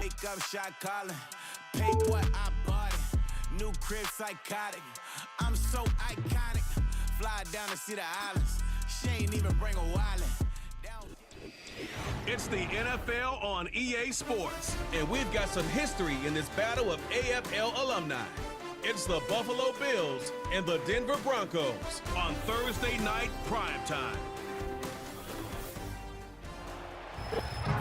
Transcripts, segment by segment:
Wake up, shot calling. Pay what I bought it. New crib psychotic. I'm so iconic. Fly down to see the islands. She ain't even bring a wallet. It's the NFL on EA Sports, and we've got some history in this battle of AFL alumni. It's the Buffalo Bills and the Denver Broncos on Thursday night primetime.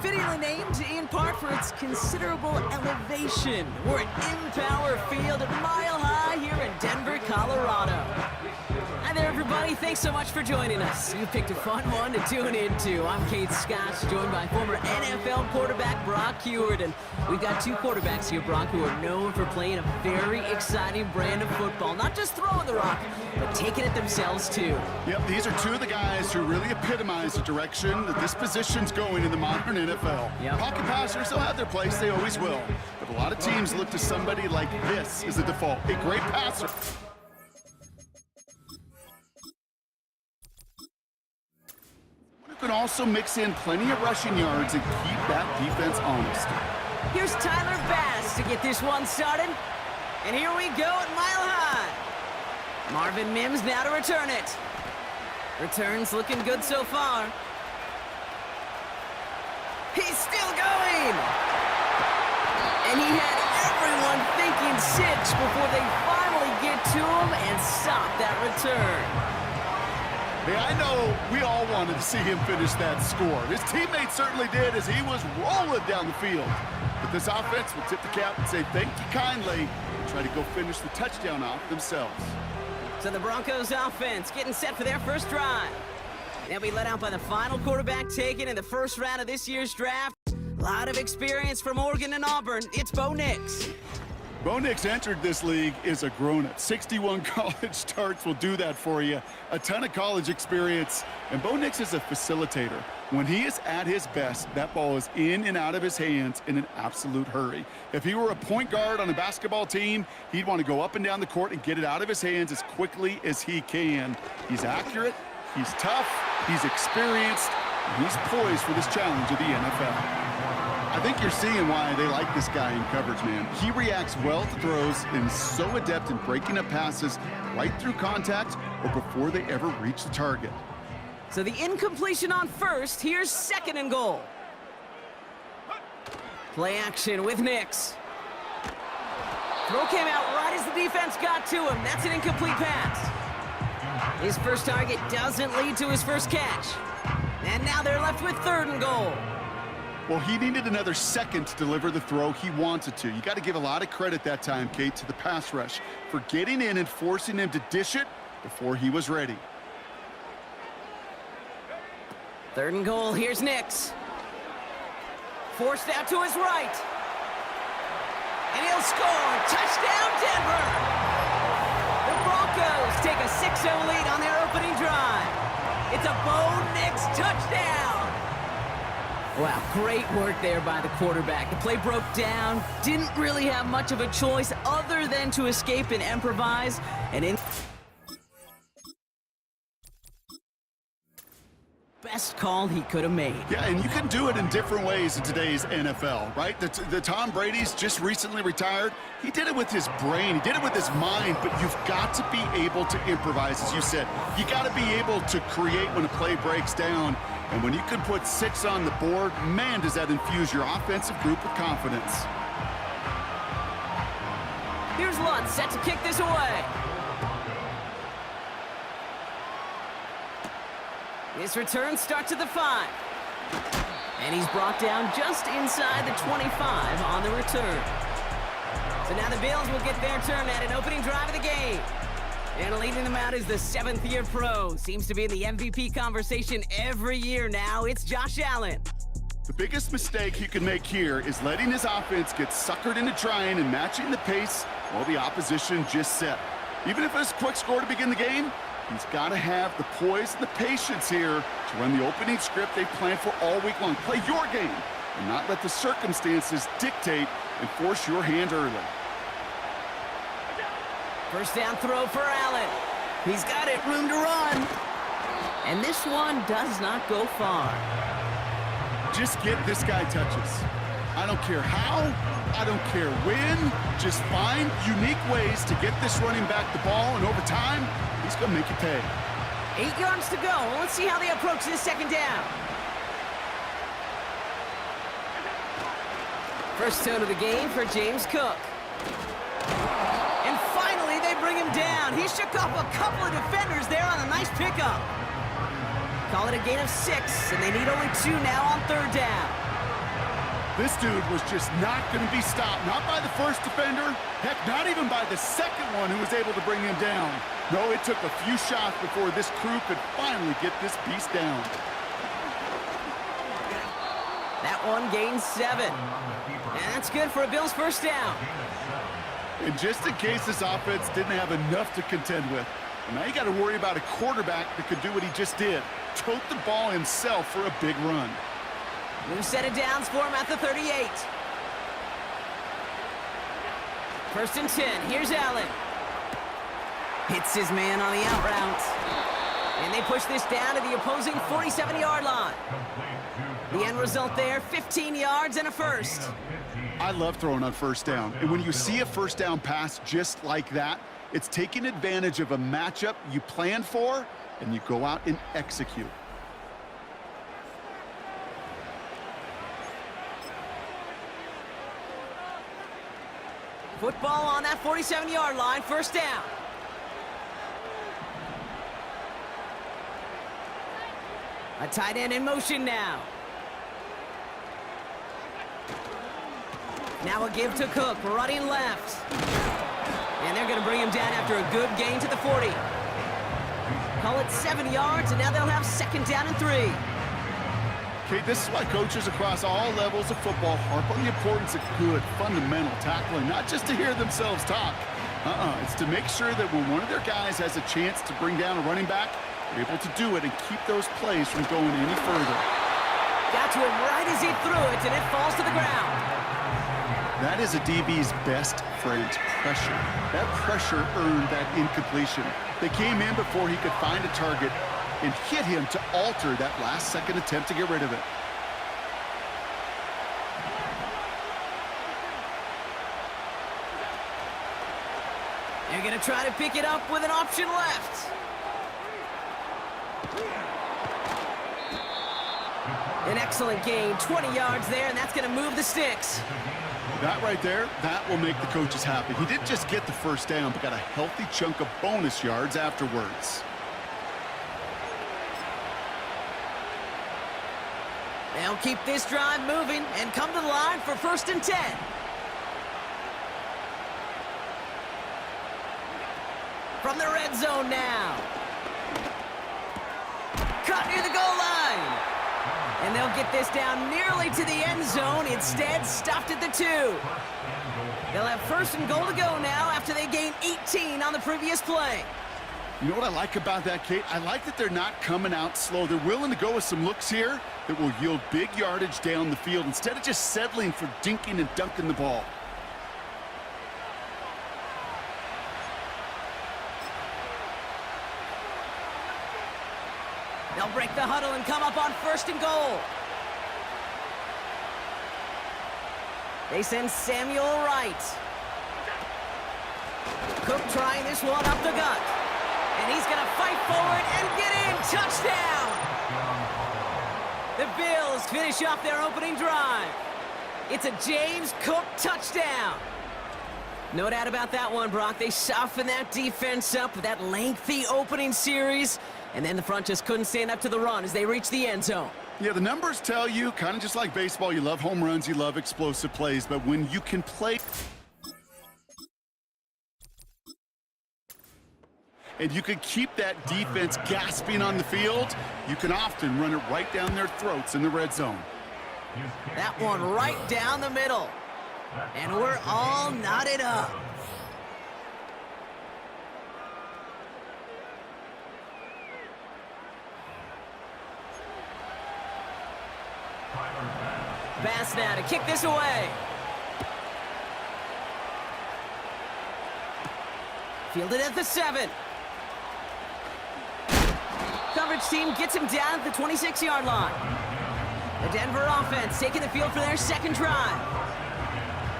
Fittingly named in part for its considerable elevation. We're at Empower Field at Mile High here in Denver, Colorado. Hi there, everybody. Thanks so much for joining us. You picked a fun one to tune into. I'm Kate Scott, joined by former NFL quarterback Brock Huard. And we've got two quarterbacks here, Brock, who are known for playing a very exciting brand of football. Not just throwing the rock, but taking it themselves, too. Yep, these are two of the guys who really epitomize the direction that this position's going in the modern NFL. Yep. Pocket passers, they'll have their place. They always will. But a lot of teams look to somebody like this as the default. A great passer. Can also mix in plenty of rushing yards and keep that defense honest. Here's Tyler Bass to get this one started. And here we go at Mile High. Marvin Mims now to return it. Returns looking good so far. He's still going. And he had everyone thinking 6 before they finally get to him and stop that return. Hey, I know we all wanted to see him finish that score. His teammates certainly did as he was rolling down the field. But this offense will tip the cap and say thank you kindly and try to go finish the touchdown off themselves. So the Broncos offense getting set for their first drive. They'll be let out by the final quarterback taken in the first round of this year's draft. A lot of experience from Oregon and Auburn. It's Bo Nix. Bo Nix entered this league as a grown-up. 61 college starts will do that for you. A ton of college experience. And Bo Nix is a facilitator. When he is at his best, that ball is in and out of his hands in an absolute hurry. If he were a point guard on a basketball team, he'd want to go up and down the court and get it out of his hands as quickly as he can. He's accurate, he's tough, he's experienced, and he's poised for this challenge of the NFL. I think you're seeing why they like this guy in coverage, man. He reacts well to throws and is so adept in breaking up passes right through contact or before they ever reach the target. So the incompletion on first. Here's 2nd and goal. Play action with Nix. Throw came out right as the defense got to him. That's an incomplete pass. His first target doesn't lead to his first catch. And now they're left with 3rd and goal. Well, he needed another second to deliver the throw he wanted to. You got to give a lot of credit that time, Kate, to the pass rush for getting in and forcing him to dish it before he was ready. 3rd and goal. Here's Nix. Forced out to his right. And he'll score. Touchdown, Denver! The Broncos take a 6-0 lead on their opening drive. It's a Bo Nix touchdown. Wow, great work there by the quarterback. The play broke down. Didn't really have much of a choice other than to escape and improvise. And in best call he could have made. Yeah, and you can do it in different ways in today's NFL, right? The Tom Brady's just recently retired. He did it with his brain. He did it with his mind, but you've got to be able to improvise, as you said. You got to be able to create when a play breaks down. And when you can put 6 on the board, man, does that infuse your offensive group with confidence. Here's Lutz set to kick this away. This return starts at the 5. And he's brought down just inside the 25 on the return. So now the Bills will get their turn at an opening drive of the game. And leading them out is the 7th-year pro. Seems to be in the MVP conversation every year now. It's Josh Allen. The biggest mistake he can make here is letting his offense get suckered into trying and matching the pace while the opposition just set. Even if it's a quick score to begin the game, he's got to have the poise and the patience here to run the opening script they've planned for all week long. Play your game and not let the circumstances dictate and force your hand early. First down throw for Allen. He's got it, room to run. And this one does not go far. Just get this guy touches. I don't care how, I don't care when, just find unique ways to get this running back the ball, and over time, he's going to make you pay. 8 yards to go. Let's see how they approach this second down. First tone of the game for James Cook. And finally, they bring him down. He shook off a couple of defenders there on a nice pickup. Call it a gain of 6, and they need only 2 now on third down. This dude was just not going to be stopped. Not by the first defender. Heck, not even by the second one who was able to bring him down. No, it took a few shots before this crew could finally get this beast down. That one gains 7. And that's good for a Bills first down. And just in case this offense didn't have enough to contend with, now you got to worry about a quarterback that could do what he just did. Tote the ball himself for a big run. New set of downs for him at the 38. First and 10. Here's Allen. Hits his man on the out route. And they push this down to the opposing 47-yard line. The end result there, 15 yards and a first. I love throwing on first down. And when you see a first down pass just like that, it's taking advantage of a matchup you planned for, and you go out and execute. Football on that 47-yard line, first down. A tight end in motion now. Now a give to Cook, running left. And they're going to bring him down after a good gain to the 40. Call it 7 yards, and now they'll have second down and 3. Okay, this is why coaches across all levels of football harp on the importance of good, fundamental tackling, not just to hear themselves talk. It's to make sure that when one of their guys has a chance to bring down a running back, they're able to do it and keep those plays from going any further. Got to him right as he threw it, and it falls to the ground. That is a DB's best friend, pressure. That pressure earned that incompletion. They came in before he could find a target and hit him to alter that last-second attempt to get rid of it. They're going to try to pick it up with an option left. An excellent gain, 20 yards there, and that's going to move the sticks. That right there, that will make the coaches happy. He didn't just get the first down, but got a healthy chunk of bonus yards afterwards. They'll keep this drive moving and come to the line for first and 10. From the red zone now. Cut near the goal line. And they'll get this down nearly to the end zone. Instead, stopped at the 2. They'll have first and goal to go now after they gained 18 on the previous play. You know what I like about that, Kate? I like that they're not coming out slow. They're willing to go with some looks here that will yield big yardage down the field instead of just settling for dinking and dunking the ball. They'll break the huddle and come up on first and goal. They send Samuel right. Cook trying this one up the gut. And he's going to fight forward and get in. Touchdown! The Bills finish off their opening drive. It's a James Cook touchdown. No doubt about that one, Brock. They softened that defense up with that lengthy opening series. And then the front just couldn't stand up to the run as they reached the end zone. Yeah, the numbers tell you, kind of just like baseball, you love home runs, you love explosive plays. But when you can play and you can keep that defense gasping on the field, you can often run it right down their throats in the red zone. That one right down the middle. And we're all knotted up. Pass now to kick this away. Fielded at the 7. Coverage team gets him down at the 26-yard line. The Denver offense taking the field for their second drive.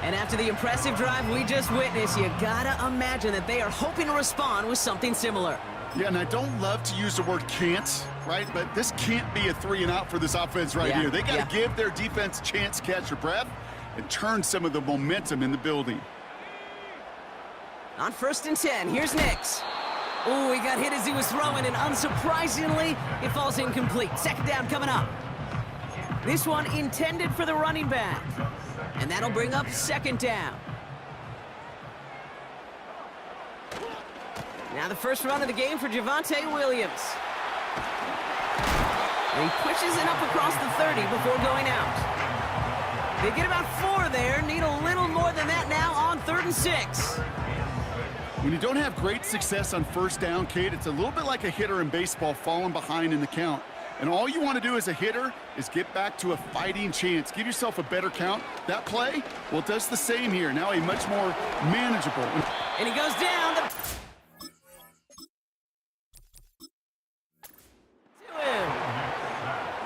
And after the impressive drive we just witnessed, you gotta imagine that they are hoping to respond with something similar. Yeah, and I don't love to use the word can't, right? But this can't be a 3-and-out for this offense right here. They got to give their defense a chance to catch their breath and turn some of the momentum in the building. On 1st and 10, here's Nix. Ooh, he got hit as he was throwing, and unsurprisingly, it falls incomplete. Second down coming up. This one intended for the running back. And that'll bring up second down. Now the first run of the game for Javonte Williams. And he pushes it up across the 30 before going out. They get about 4 there, need a little more than that now on 3rd and 6. When you don't have great success on first down, Kate, it's a little bit like a hitter in baseball falling behind in the count. And all you want to do as a hitter is get back to a fighting chance. Give yourself a better count. That play, well, it does the same here. Now a much more manageable. And he goes down.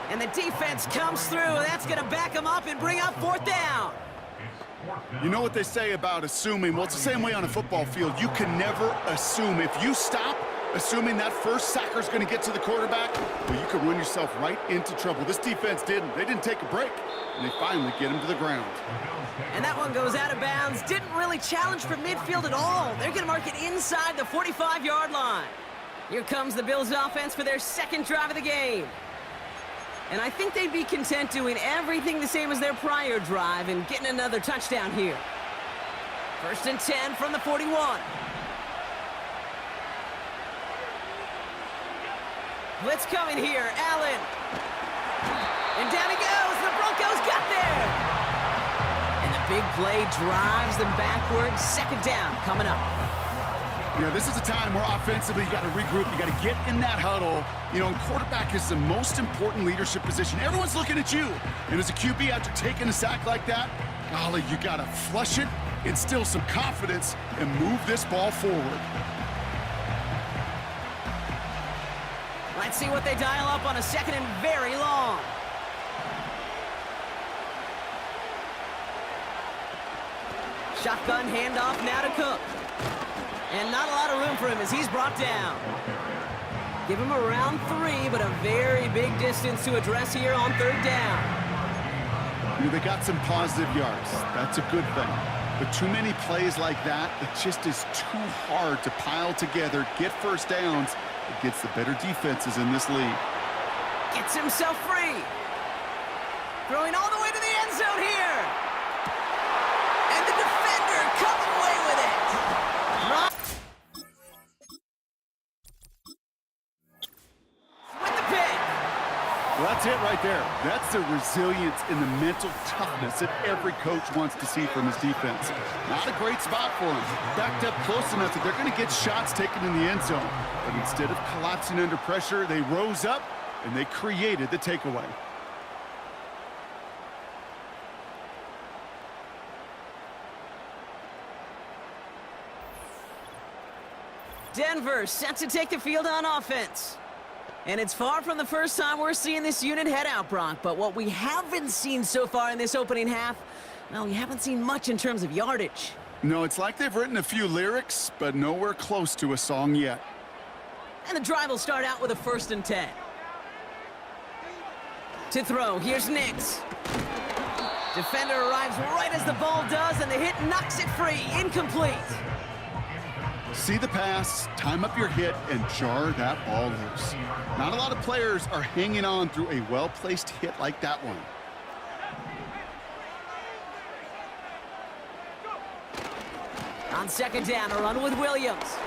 And the defense comes through. That's going to back him up and bring up 4th down. You know what they say about assuming? Well, it's the same way on a football field. You can never assume. If you stop assuming that first sacker's going to get to the quarterback, well, you could run yourself right into trouble. This defense didn't. They didn't take a break, and they finally get him to the ground. And that one goes out of bounds. Didn't really challenge from midfield at all. They're going to mark it inside the 45-yard line. Here comes the Bills offense for their second drive of the game. And I think they'd be content doing everything the same as their prior drive and getting another touchdown here. 1st and 10 from the 41. Blitz coming here, Allen. And down he goes, the Broncos got there. And the big play drives them backwards. Second down coming up. You know, this is a time where offensively you got to regroup. You got to get in that huddle. You know, and quarterback is the most important leadership position. Everyone's looking at you. And as a QB, after taking a sack like that, golly, you got to flush it, instill some confidence, and move this ball forward. Let's see what they dial up on a second and very long. Shotgun handoff now to Cook. And not a lot of room for him as he's brought down. Give him around 3, but a very big distance to address here on 3rd down. You know, they got some positive yards. That's a good thing. But too many plays like that, it just is too hard to pile together, get first downs against the better defenses in this league. Gets himself free. Throwing all the way to the end zone here. And the defender comes away with it. With the pick. Well, that's it right there. That's the resilience and the mental toughness that every coach wants to see from his defense. Not a great spot for him. Backed up close enough that they're going to get shots taken in the end zone. But instead of collapsing under pressure, they rose up and they created the takeaway. Denver set to take the field on offense. And it's far from the first time we're seeing this unit head out, Brock. But what we haven't seen so far in this opening half, well, we haven't seen much in terms of yardage. No, it's like they've written a few lyrics, but nowhere close to a song yet. And the drive will start out with a 1st and 10. To throw, here's Nix. Defender arrives right as the ball does, and the hit knocks it free, incomplete. See the pass, time up your hit, and jar that ball loose. Not a lot of players are hanging on through a well-placed hit like that one. On 2nd down, a run with Williams.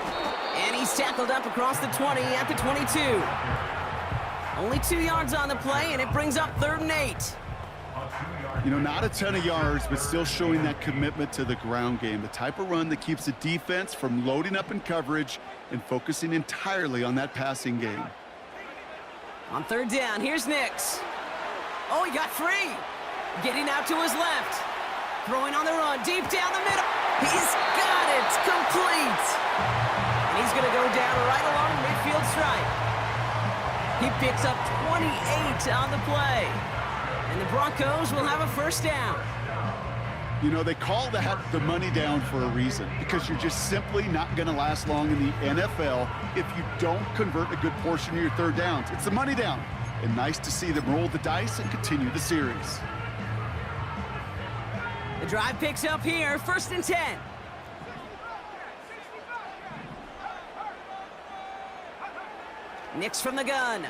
And he's tackled up across the 20 at the 22. Only 2 yards on the play, and it brings up 3rd and 8. You know, not a ton of yards, but still showing that commitment to the ground game. The type of run that keeps the defense from loading up in coverage and focusing entirely on that passing game. On 3rd down, here's Nix. Oh, he got free. Getting out to his left. Throwing on the run, deep down the middle. He's got it, complete. And he's going to go down right along the midfield stripe. He picks up 28 on the play. And the Broncos will have a first down. You know, they call that the money down for a reason, because you're just simply not going to last long in the NFL if you don't convert a good portion of your third downs. It's the money down. And nice to see them roll the dice and continue the series. The drive picks up here, 1st and 10. Nix from the gun.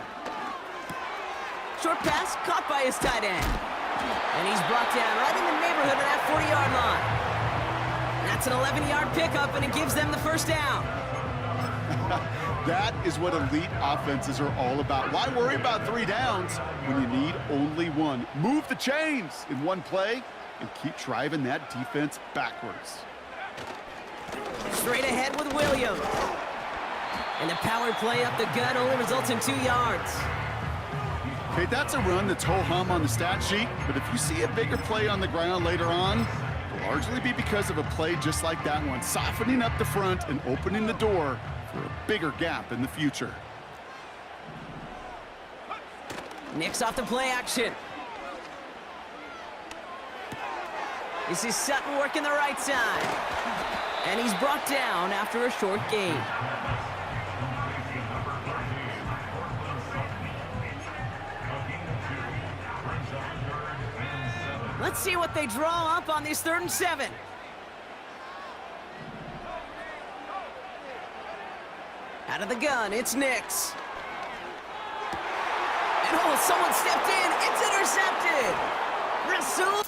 Short pass caught by his tight end. And he's brought down right in the neighborhood of that 40-yard line. That's an 11-yard pickup, and it gives them the first down. That is what elite offenses are all about. Why worry about 3 downs when you need only 1? Move the chains in one play and keep driving that defense backwards. Straight ahead with Williams. And the power play up the gut only results in 2 yards. Okay, that's a run that's ho-hum on the stat sheet, but if you see a bigger play on the ground later on, it'll largely be because of a play just like that one, softening up the front and opening the door for a bigger gap in the future. Nix off the play action. This is Sutton working the right side. And he's brought down after a short gain. Let's see what they draw up on this 3rd and 7. Out of the gun, it's Nix. And oh, someone stepped in. It's intercepted. Rasul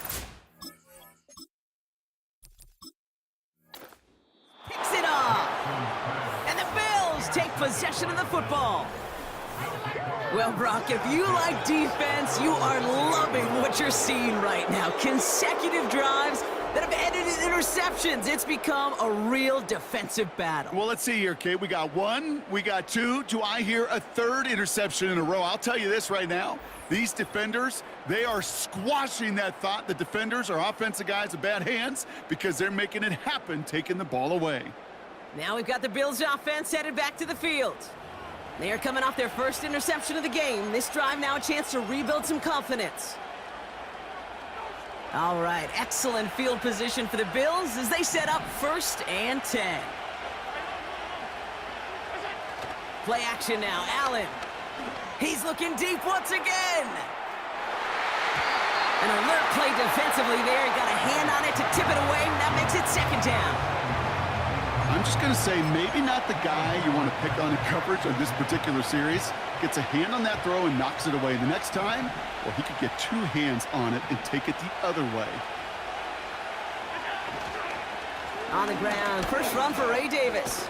picks it off. And the Bills take possession of the football. Well, Brock, if you like defense, you are loving what you're seeing right now. Consecutive drives that have ended in interceptions. It's become a real defensive battle. Well, let's see here, Kate. We got 1, we got 2. Do I hear a 3rd interception in a row? I'll tell you this right now. These defenders, they are squashing that thought. The defenders are offensive guys with bad hands because they're making it happen, taking the ball away. Now we've got the Bills offense headed back to the field. They are coming off their first interception of the game. This drive now a chance to rebuild some confidence. All right, excellent field position for the Bills as they set up 1st and 10. Play action now, Allen. He's looking deep once again. An alert play defensively there. He got a hand on it to tip it away, and that makes it 2nd down. I'm just going to say maybe not the guy you want to pick on in coverage on this particular series. Gets a hand on that throw and knocks it away. The next time, well, he could get 2 hands on it and take it the other way. On the ground, first run for Ray Davis.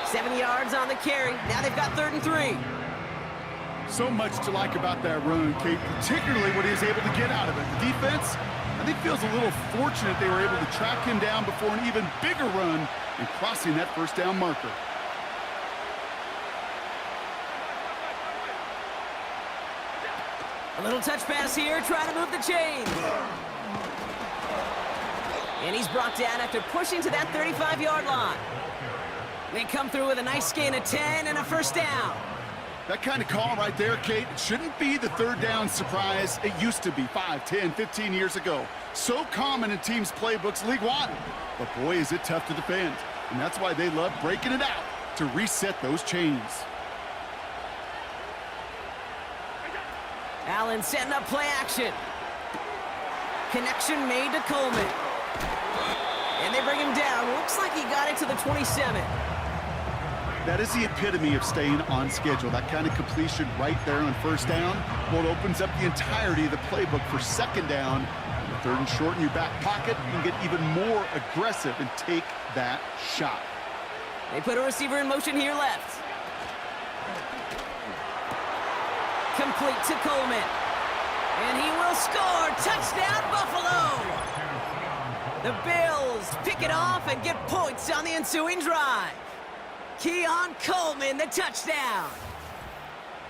7 yards on the carry. Now they've got 3rd and 3. So much to like about that run, Kate, particularly what he was able to get out of it. The defense, I think, feels a little fortunate they were able to track him down before an even bigger run and crossing that 1st down marker. A little touch pass here, trying to move the chain. And he's brought down after pushing to that 35-yard line. They come through with a nice gain of 10 and a 1st down. That kind of call right there, Kate, it shouldn't be the 3rd down surprise. It used to be 5, 10, 15 years ago. So common in teams' playbooks league-wide. But boy, is it tough to defend. And that's why they love breaking it out to reset those chains. Allen setting up play action. Connection made to Coleman. And they bring him down. Looks like he got it to the 27. That is the epitome of staying on schedule. That kind of completion right there on 1st down. Well, it opens up the entirety of the playbook for 2nd down. 3rd and short in your back pocket. You can get even more aggressive and take that shot. They put a receiver in motion here left. Complete to Coleman. And he will score. Touchdown, Buffalo! The Bills pick it off and get points on the ensuing drive. Keon Coleman, the touchdown.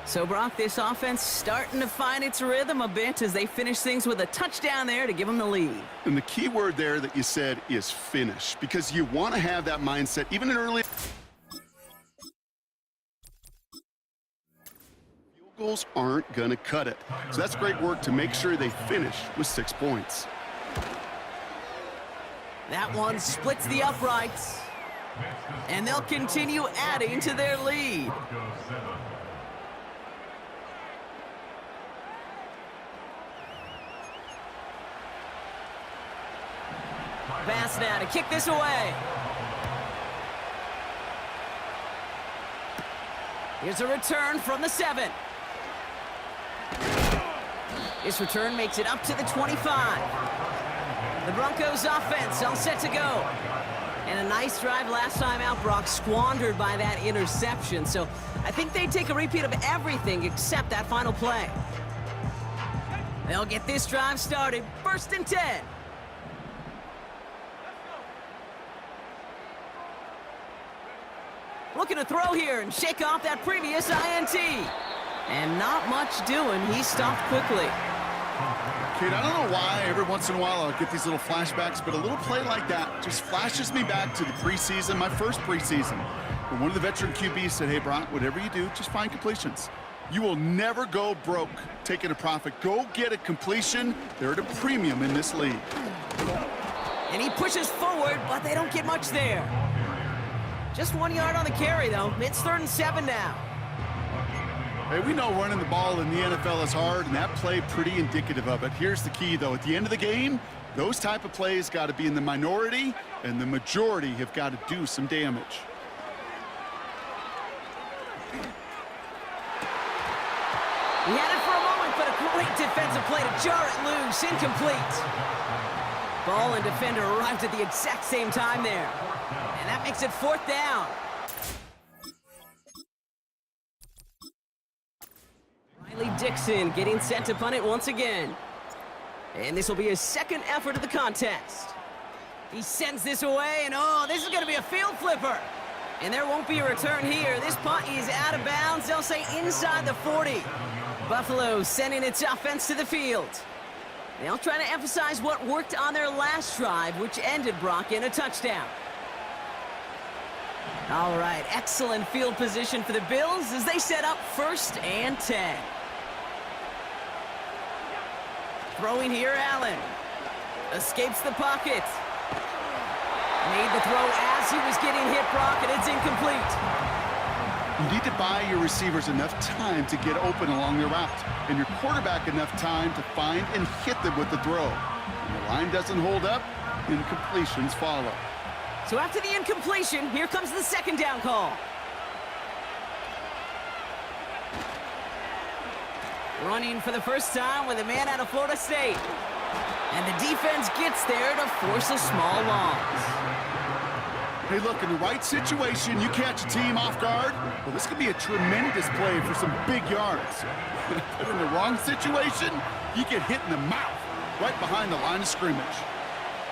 So, Brock, this offense starting to find its rhythm a bit as they finish things with a touchdown there to give them the lead. And the key word there that you said is finish, because you want to have that mindset even in early. Goals aren't going to cut it. So that's great work to make sure they finish with 6 points. That one splits the uprights. And they'll continue adding to their lead. Pass now to kick this away. Here's a return from the 7. This return makes it up to the 25. The Broncos offense all set to go. And a nice drive last time out, Brock, squandered by that interception. So I think they take a repeat of everything except that final play. They'll get this drive started. 1st and 10. Looking to throw here and shake off that previous INT. And not much doing. He stopped quickly. Kid, I don't know why every once in a while I'll get these little flashbacks, but a little play like that just flashes me back to the preseason, my first preseason. When one of the veteran QBs said, hey, Brock, whatever you do, just find completions. You will never go broke taking a profit. Go get a completion. They're at a premium in this league. And he pushes forward, but they don't get much there. Just 1 yard on the carry, though. It's 3rd and 7 now. Hey, we know running the ball in the NFL is hard, and that play pretty indicative of it. Here's the key, though. At the end of the game, those type of plays got to be in the minority, and the majority have got to do some damage. He had it for a moment, but a great defensive play to jar it loose. Incomplete. Ball and defender arrived at the exact same time there. And that makes it 4th down. Riley Dixon getting set to punt it once again. And this will be his 2nd effort of the contest. He sends this away, and oh, this is going to be a field flipper. And there won't be a return here. This punt is out of bounds. They'll say inside the 40. Buffalo sending its offense to the field. They'll try to emphasize what worked on their last drive, which ended, Brock, in a touchdown. All right, excellent field position for the Bills as they set up 1st and 10. Throwing here, Allen. Escapes the pocket. Made the throw as he was getting hit, Brock, and it's incomplete. You need to buy your receivers enough time to get open along their route, and your quarterback enough time to find and hit them with the throw. When the line doesn't hold up, incompletions follow. So after the incompletion, here comes the 2nd down call. Running for the first time with a man out of Florida State. And the defense gets there to force a small loss. Hey, look, in the right situation, you catch a team off guard. Well, this could be a tremendous play for some big yards. But in the wrong situation, you get hit in the mouth right behind the line of scrimmage.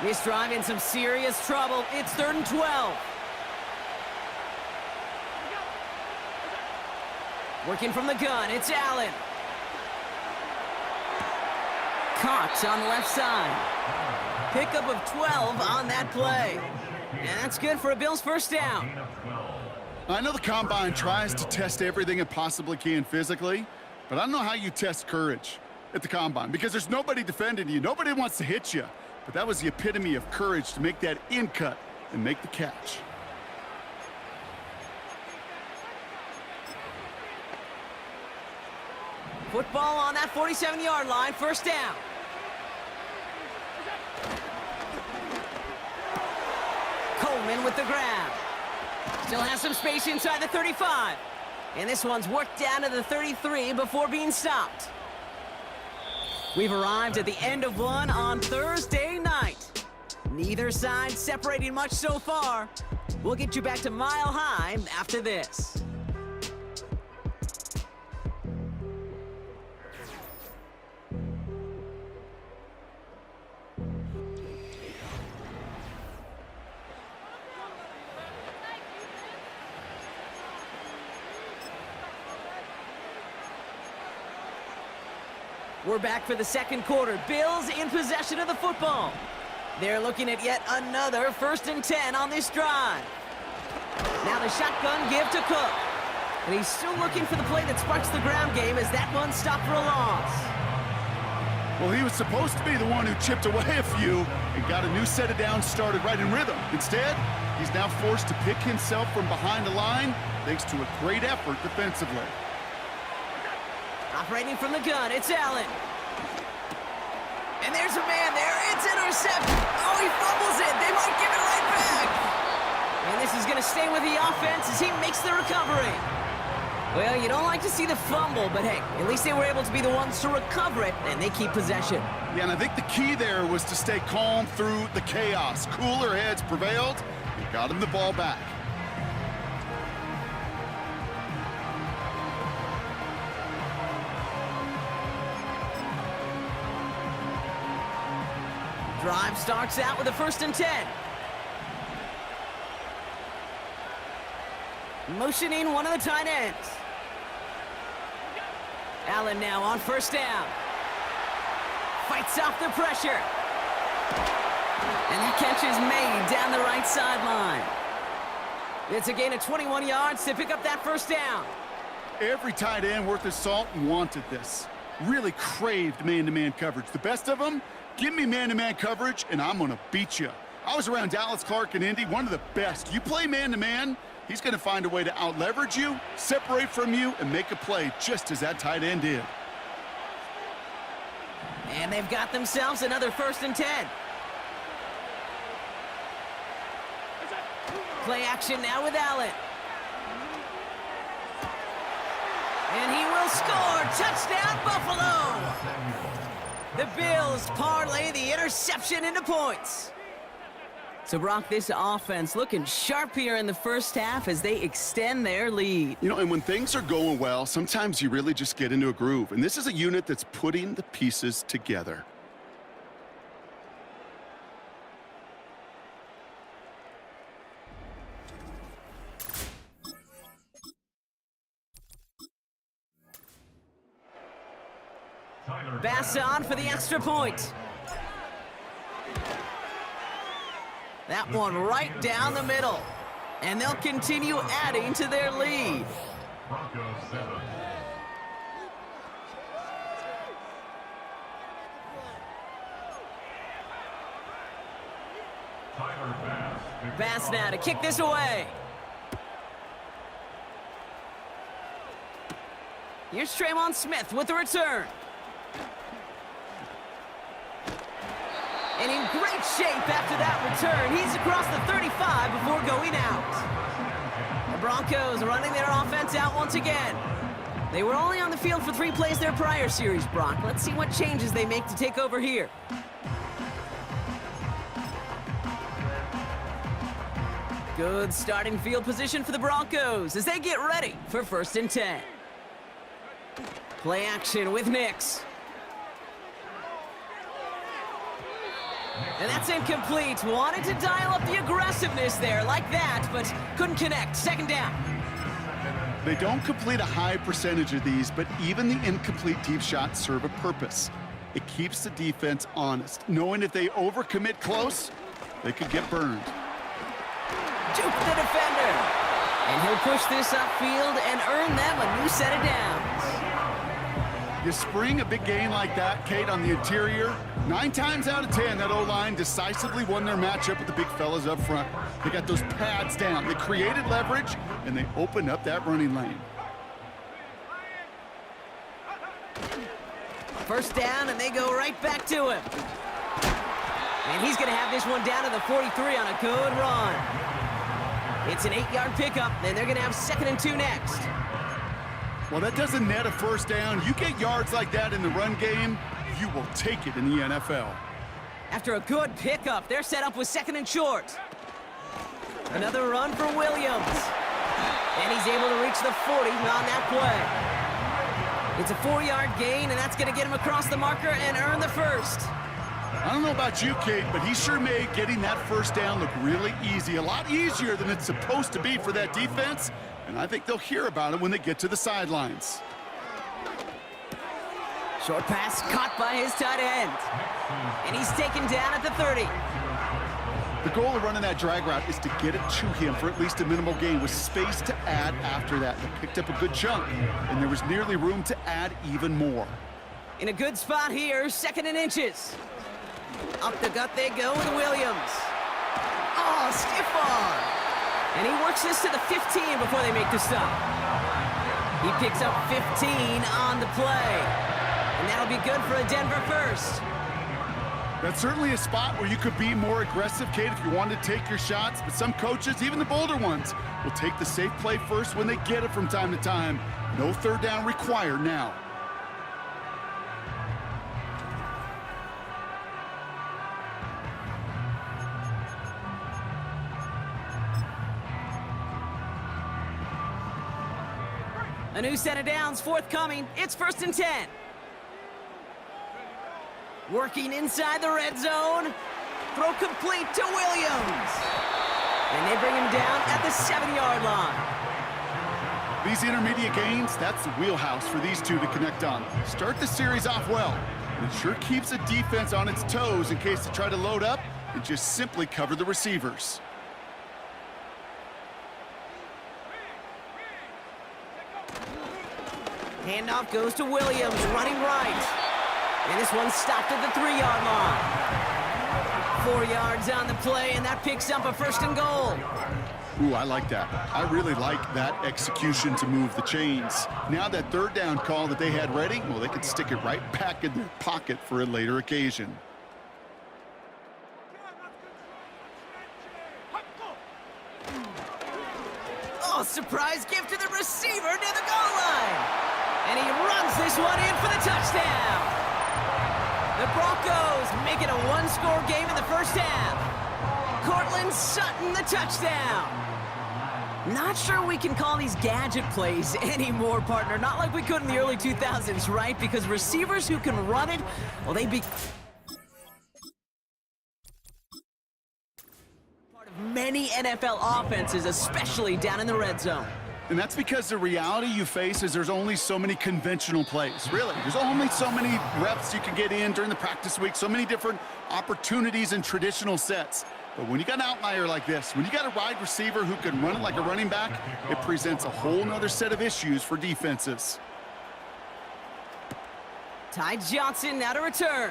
This drive in some serious trouble. It's 3rd and 12. Working from the gun, it's Allen. Caught on the left side. Pickup of 12 on that play. And that's good for a Bills 1st down. I know the Combine tries to test everything it possibly can physically, but I don't know how you test courage at the Combine because there's nobody defending you. Nobody wants to hit you. But that was the epitome of courage to make that in cut and make the catch. Football on that 47-yard line, 1st down. Coleman with the grab. Still has some space inside the 35. And this one's worked down to the 33 before being stopped. We've arrived at the end of one on Thursday night. Neither side separating much so far. We'll get you back to Mile High after this. We're back for the 2nd quarter. Bills in possession of the football. They're looking at yet another 1st and 10 on this drive. Now the shotgun give to Cook. And he's still looking for the play that sparks the ground game as that one stopped for a loss. Well, he was supposed to be the one who chipped away a few and got a new set of downs started right in rhythm. Instead, he's now forced to pick himself from behind the line thanks to a great effort defensively. Operating from the gun, it's Allen. And there's a man there, it's intercepted. Oh, he fumbles it, they might give it right back. And this is gonna stay with the offense as he makes the recovery. Well, you don't like to see the fumble, but hey, at least they were able to be the ones to recover it, and they keep possession. Yeah, and I think the key there was to stay calm through the chaos. Cooler heads prevailed and got him the ball back. Drive starts out with a 1st and 10. Motioning one of the tight ends. Allen now on 1st down. Fights off the pressure. And that catch is made down the right sideline. It's a gain of 21 yards to pick up that 1st down. Every tight end worth his salt wanted this. Really craved man-to-man coverage. The best of them, give me man-to-man coverage and I'm gonna beat you. I was around Dallas Clark and Indy, one of the best. You play man-to-man, he's going to find a way to out-leverage you, separate from you, and make a play just as that tight end did. And they've got themselves another 1st and 10. Play action now with Allen. And he will score. Touchdown, Buffalo! The Bills parlay the interception into points. So, Brock, this offense looking sharp here in the 1st half as they extend their lead. You know, and when things are going well, sometimes you really just get into a groove. And this is a unit that's putting the pieces together. Bass on for the extra point. That one right down the middle. And they'll continue adding to their lead. Broncos 7. Bass now to kick this away. Here's Tremon Smith with the return. And in great shape after that return. He's across the 35 before going out. The Broncos running their offense out once again. They were only on the field for 3 plays their prior series, Brock. Let's see what changes they make to take over here. Good starting field position for the Broncos as they get ready for 1st and 10. Play action with Nix. And that's incomplete. Wanted to dial up the aggressiveness there like that, but couldn't connect. 2nd down. They don't complete a high percentage of these, but even the incomplete deep shots serve a purpose. It keeps the defense honest, knowing if they overcommit close, they could get burned. Juke the defender. And he'll push this upfield and earn them a new set of downs. You spring a big gain like that, Kate, on the interior, 9 times out of 10, that O-line decisively won their matchup with the big fellas up front. They got those pads down. They created leverage, and they opened up that running lane. 1st down, and they go right back to him. And he's going to have this one down to the 43 on a good run. It's an 8-yard pickup, and they're going to have 2nd and 2 next. Well, that doesn't net a 1st down. You get yards like that in the run game, you will take it in the NFL. After a good pickup, they're set up with 2nd and short. Another run for Williams. And he's able to reach the 40 on that play. It's a 4-yard gain, and that's going to get him across the marker and earn the 1st. I don't know about you, Kate, but he sure made getting that 1st down look really easy. A lot easier than it's supposed to be for that defense. And I think they'll hear about it when they get to the sidelines. Short pass caught by his tight end. And he's taken down at the 30. The goal of running that drag route is to get it to him for at least a minimal gain with space to add after that. They picked up a good chunk, and there was nearly room to add even more. In a good spot here, 2nd and inches. Up the gut they go with Williams. Oh, stiff arm. And he works this to the 15 before they make the stop. He picks up 15 on the play. And that'll be good for a Denver first. That's certainly a spot where you could be more aggressive, Kate, if you wanted to take your shots. But some coaches, even the bolder ones, will take the safe play first when they get it from time to time. No 3rd down required now. A new set of downs forthcoming. It's 1st and 10. Working inside the red zone. Throw complete to Williams. And they bring him down at the 7-yard line. These intermediate gains, that's the wheelhouse for these two to connect on. Start the series off well. It sure keeps the defense on its toes in case they try to load up and just simply cover the receivers. Handoff goes to Williams, running right. And this one stopped at the 3-yard line. 4 yards on the play, and that picks up a 1st and goal. Ooh, I like that. I really like that execution to move the chains. Now that 3rd down call that they had ready, well, they could stick it right back in their pocket for a later occasion. Oh, surprise gift to the receiver near the goal line. And he runs this one in for the touchdown. The Broncos make it a 1-score game in the 1st half. Cortland Sutton, the touchdown. Not sure we can call these gadget plays anymore, partner. Not like we could in the early 2000s, right? Because receivers who can run it, well, they be part of many NFL offenses, especially down in the red zone. And that's because the reality you face is there's only so many conventional plays. Really, there's only so many reps you can get in during the practice week, so many different opportunities and traditional sets. But when you got an outlier like this, when you got a wide receiver who can run it like a running back, it presents a whole nother set of issues for defenses. Ty Johnson now to return.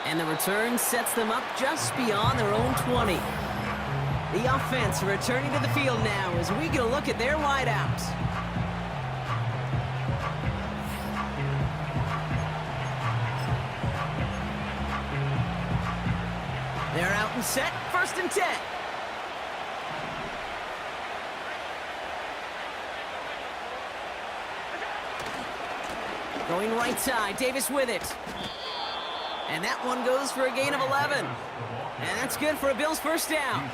And the return sets them up just beyond their own 20. The offense returning to the field now as we get a look at their wideouts. They're out and set, 1st and 10. Going right side, Davis with it. And that one goes for a gain of 11. And that's good for a Bills 1st down.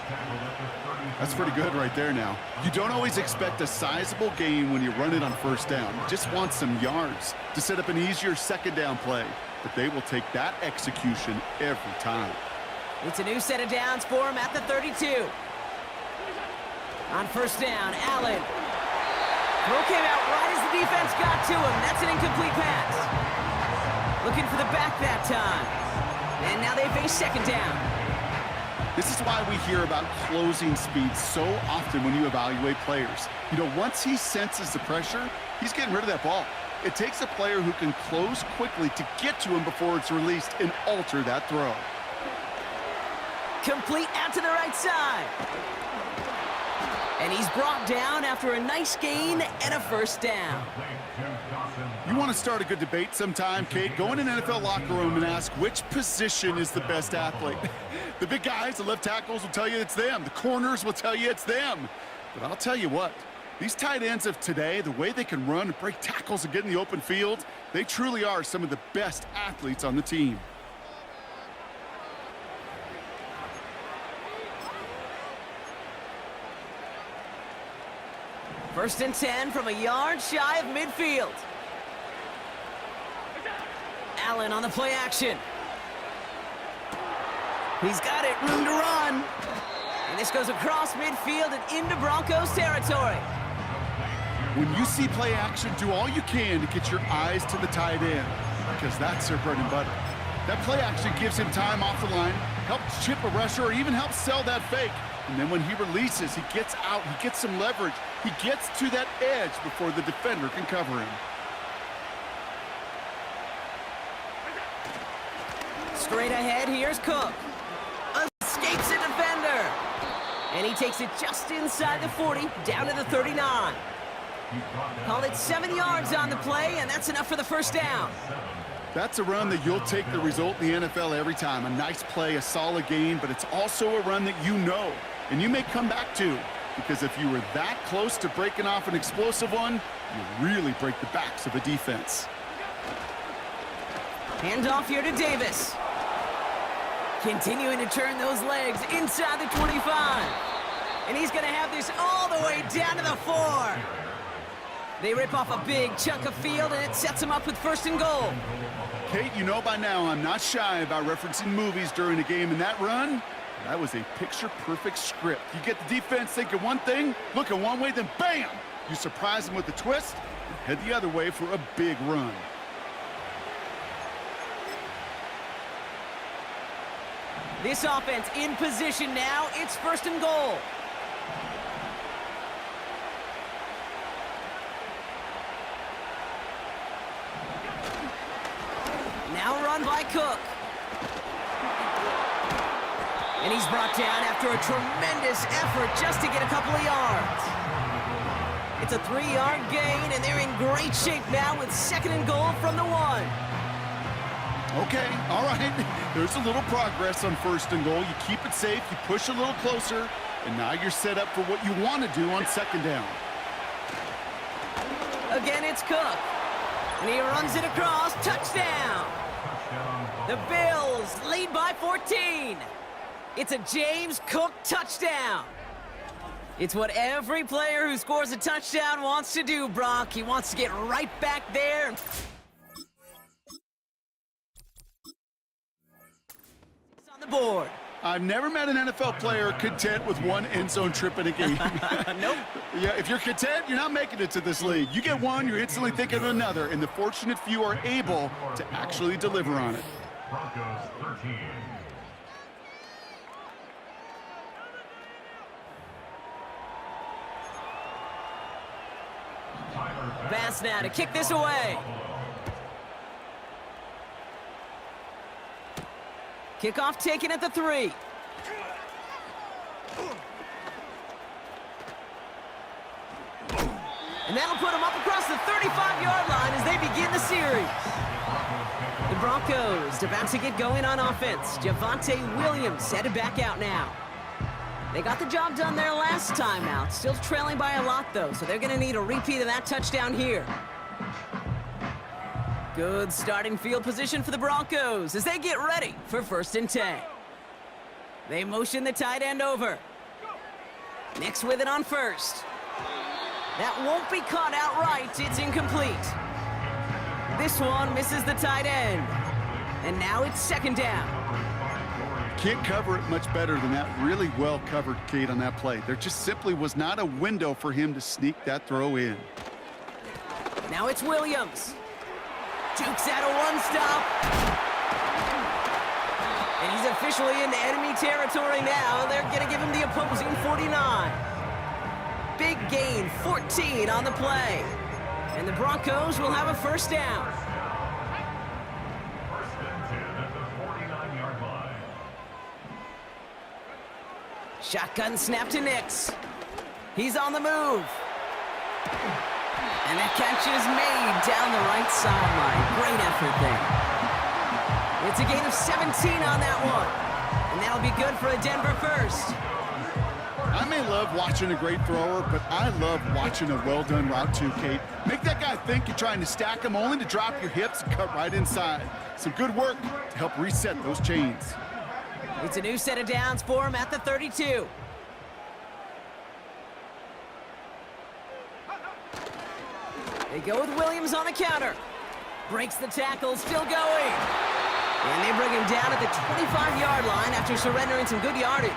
That's pretty good right there now. You don't always expect a sizable gain when you run it on 1st down. You just want some yards to set up an easier 2nd down play. But they will take that execution every time. It's a new set of downs for him at the 32. On 1st down, Allen. Throw came out right as the defense got to him. That's an incomplete pass. Looking for the back that time. And now they face 2nd down. This is why we hear about closing speed so often when you evaluate players. You know, once he senses the pressure, he's getting rid of that ball. It takes a player who can close quickly to get to him before it's released and alter that throw. Complete out to the right side. And he's brought down after a nice gain and a 1st down. You want to start a good debate sometime, Kate? Go in an NFL locker room and ask which position is the best athlete. The big guys, the left tackles will tell you it's them. The corners will tell you it's them. But I'll tell you what, these tight ends of today, the way they can run and break tackles and get in the open field, they truly are some of the best athletes on the team. First and 10 from a yard shy of midfield. Allen on the play action. He's got it, room to run. And this goes across midfield and into Broncos territory. When you see play action, do all you can to get your eyes to the tight end, because that's their bread and butter. That play actually gives him time off the line, helps chip a rusher, or even helps sell that fake. And then when he releases, he gets out, he gets some leverage. He gets to that edge before the defender can cover him. Straight ahead, here's Cook. Escapes a defender. And he takes it just inside the 40, down to the 39. Call it 7 yards on the play, and that's enough for the first down. That's a run that you'll take the result in the NFL every time. A nice play, a solid gain, but it's also a run that you know, and you may come back to, because if you were that close to breaking off an explosive one, you really break the backs of a defense. Handoff here to Davis. Continuing to turn those legs inside the 25. And he's going to have this all the way down to the 4. They rip off a big chunk of field, and it sets them up with 1st and goal. Kate, you know by now I'm not shy about referencing movies during a game, and that run, that was a picture-perfect script. You get the defense thinking one thing, looking one way, then bam! You surprise them with a twist, and head the other way for a big run. This offense in position now. It's 1st and goal. Now run by Cook. And he's brought down after a tremendous effort just to get a couple of yards. It's a 3-yard gain, and they're in great shape now with 2nd and goal from the 1. Okay, all right. There's a little progress on 1st and goal. You keep it safe, you push a little closer, and now you're set up for what you want to do on 2nd down. Again, it's Cook. And he runs it across. Touchdown! The Bills lead by 14. It's a James Cook touchdown. It's what every player who scores a touchdown wants to do, Brock. He wants to get right back there. On the board. I've never met an NFL player content with one end zone trip in a game. Nope. Yeah, if you're content, you're not making it to this league. You get one, you're instantly thinking of another, and the fortunate few are able to actually deliver on it. Broncos 13. Bass now to kick this away. Kickoff taken at the 3. And that'll put them up across the 35-yard line as they begin the series. The Broncos about to get going on offense. Javonte Williams headed back out now. They got the job done there last time out. Still trailing by a lot, though, so they're going to need a repeat of that touchdown here. Good starting field position for the Broncos as they get ready for 1st and 10. They motion the tight end over. Nix with it on 1st. That won't be caught outright. It's incomplete. This one misses the tight end. And now it's 2nd down. Can't cover it much better than that. Really well covered, Kate, on that play. There just simply was not a window for him to sneak that throw in. Now it's Williams. Jukes out a one-stop. And he's officially into enemy territory now. They're going to give him the opposing 49. Big gain, 14 on the play. And the Broncos will have a 1st down. Shotgun snap to Nix. He's on the move. And that catch is made down the right sideline. Great effort there. It's a gain of 17 on that one. And that'll be good for a Denver 1st. I may love watching a great thrower, but I love watching a well-done route too, Kate. Make that guy think you're trying to stack him only to drop your hips and cut right inside. Some good work to help reset those chains. It's a new set of downs for him at the 32. They go with Williams on the counter. Breaks the tackle, still going. And they bring him down at the 25-yard line after surrendering some good yardage.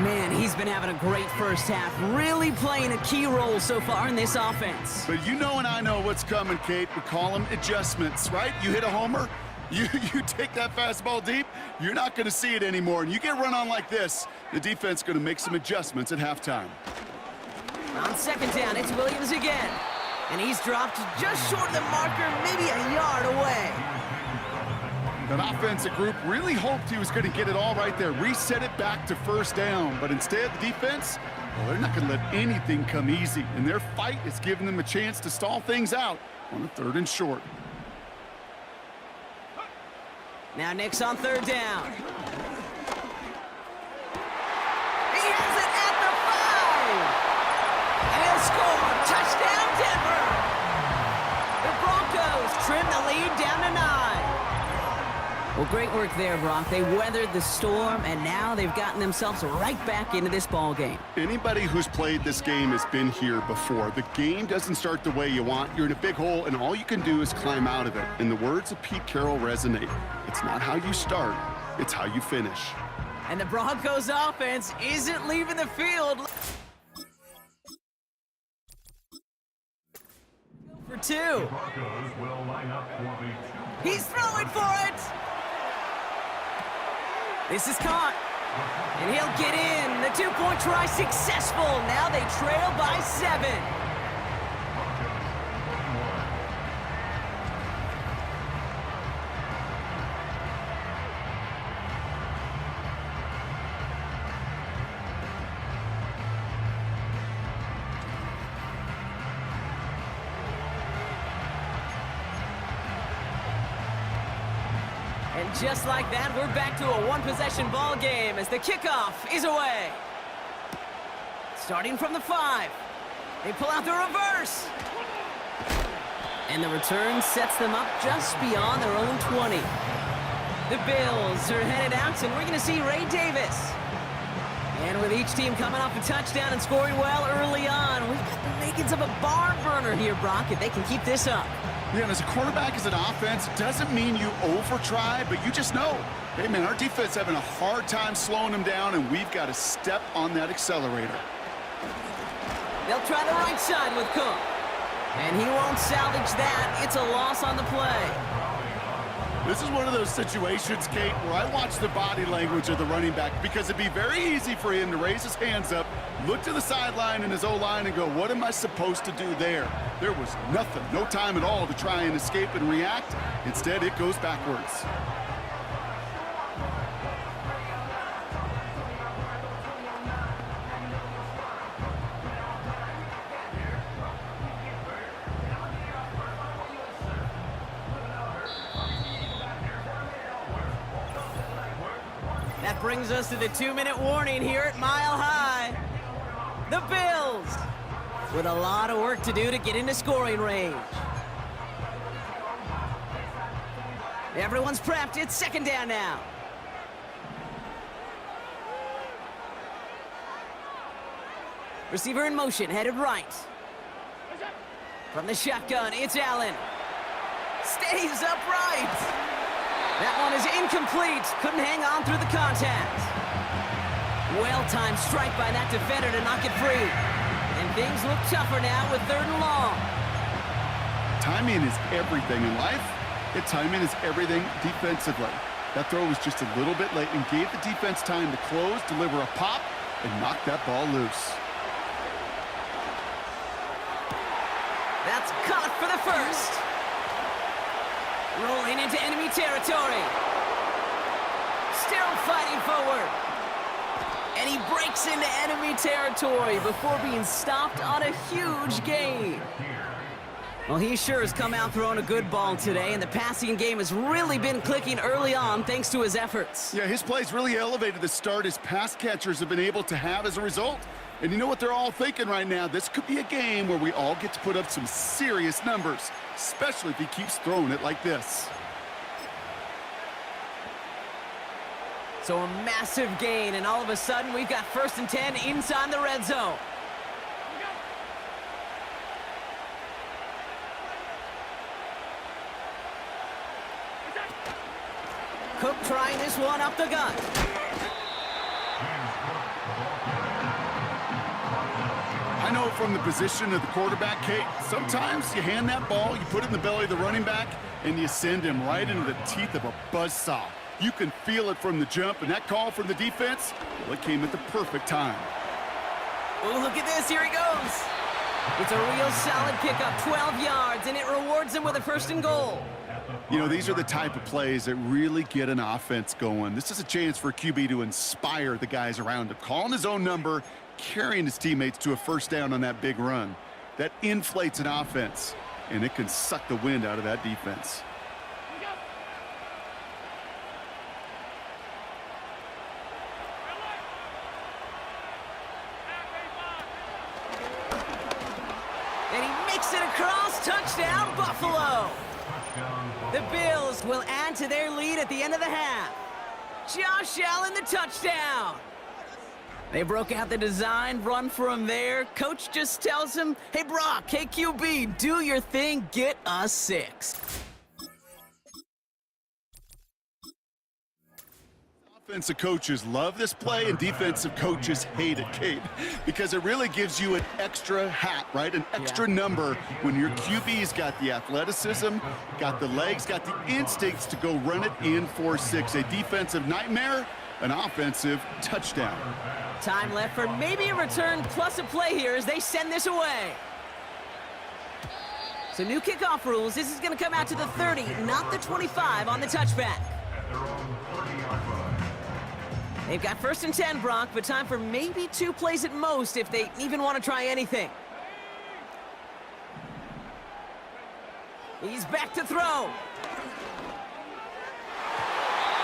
Man, he's been having a great 1st half, really playing a key role so far in this offense. But you know and I know what's coming, Kate. We call them adjustments, right? You hit a homer, You take that fastball deep, you're not going to see it anymore. And you get run on like this, the defense going to make some adjustments at halftime. On second down, it's Williams again. And he's dropped just short of the marker, maybe a yard away. That offensive group really hoped he was going to get it all right there, reset it back to first down. But instead, the defense, well, they're not going to let anything come easy. And their fight is giving them a chance to stall things out on a 3rd and short. Now Nick's on 3rd down. He has it at the 5. And he'll score. Touchdown, Denver. The Broncos trim the lead down to 9. Well, great work there, Brock. They weathered the storm, and now they've gotten themselves right back into this ball game. Anybody who's played this game has been here before. The game doesn't start the way you want. You're in a big hole, and all you can do is climb out of it. And the words of Pete Carroll resonate. It's not how you start, it's how you finish. And the Broncos offense isn't leaving the field. For 2. He's throwing for it. This is caught. And he'll get in. The 2-point try successful. Now they trail by 7. And just like that, we're back to a one-possession ball game as the kickoff is away. Starting from the 5. They pull out the reverse. And the return sets them up just beyond their own 20. The Bills are headed out, and we're going to see Ray Davis. And with each team coming off a touchdown and scoring well early on, we've got the makings of a barn burner here, Brock, if they can keep this up. Yeah, and as a quarterback, as an offense, doesn't mean you over-try, but you just know, hey, man, our defense having a hard time slowing them down, and we've got to step on that accelerator. They'll try the right side with Cook. And he won't salvage that. It's a loss on the play. This is one of those situations, Kate, where I watch the body language of the running back because it'd be very easy for him to raise his hands up, look to the sideline in his O-line and go, what am I supposed to do there? There was nothing, no time at all to try and escape and react. Instead, it goes backwards. That brings us to the 2-minute warning here at Mile High. The Bills with a lot of work to do to get into scoring range. Everyone's prepped. It's second down now. Receiver in motion, headed right. From the shotgun, it's Allen. Stays upright. That one is incomplete. Couldn't hang on through the contact. Well-timed strike by that defender to knock it free. And things look tougher now with 3rd and long. Timing is everything in life. And timing is everything defensively. That throw was just a little bit late and gave the defense time to close, deliver a pop, and knock that ball loose. That's caught for the first. Rolling into enemy territory. Still fighting forward. And he breaks into enemy territory before being stopped on a huge gain. Well, he sure has come out throwing a good ball today, and the passing game has really been clicking early on thanks to his efforts. Yeah, his plays really elevated the start his pass catchers have been able to have as a result. And you know what they're all thinking right now? This could be a game where we all get to put up some serious numbers, especially if he keeps throwing it like this. So a massive gain, and all of a sudden we've got 1st and 10 inside the red zone. Cook trying this one up the gut. I know from the position of the quarterback, Kate. Sometimes you hand that ball, you put it in the belly of the running back, and you send him right into the teeth of a buzzsaw. You can feel it from the jump, and that call from the defense, well, it came at the perfect time. Oh, look at this. Here he goes. It's a real solid pickup, 12 yards, and it rewards him with a 1st and goal. You know, these are the type of plays that really get an offense going. This is a chance for a QB to inspire the guys around him, calling his own number, carrying his teammates to a 1st down on that big run. That inflates an offense, and it can suck the wind out of that defense. And he makes it across. Touchdown, Buffalo. The Bills will add to their lead at the end of the half. Josh Allen, the touchdown. They broke out the design run from there. Coach just tells him, hey, Brock, hey, QB, do your thing, get us 6. Offensive coaches love this play, and defensive coaches hate it, Kate, because it really gives you an extra hat, right? An extra number when your QB's got the athleticism, got the legs, got the instincts to go run it in for 6. A defensive nightmare, an offensive touchdown. Time left for maybe a return plus a play here as they send this away. So new kickoff rules. This is going to come out to the 30, not the 25 on the touchback. They've got 1st and 10, Brock, but time for maybe 2 plays at most if they even want to try anything. He's back to throw.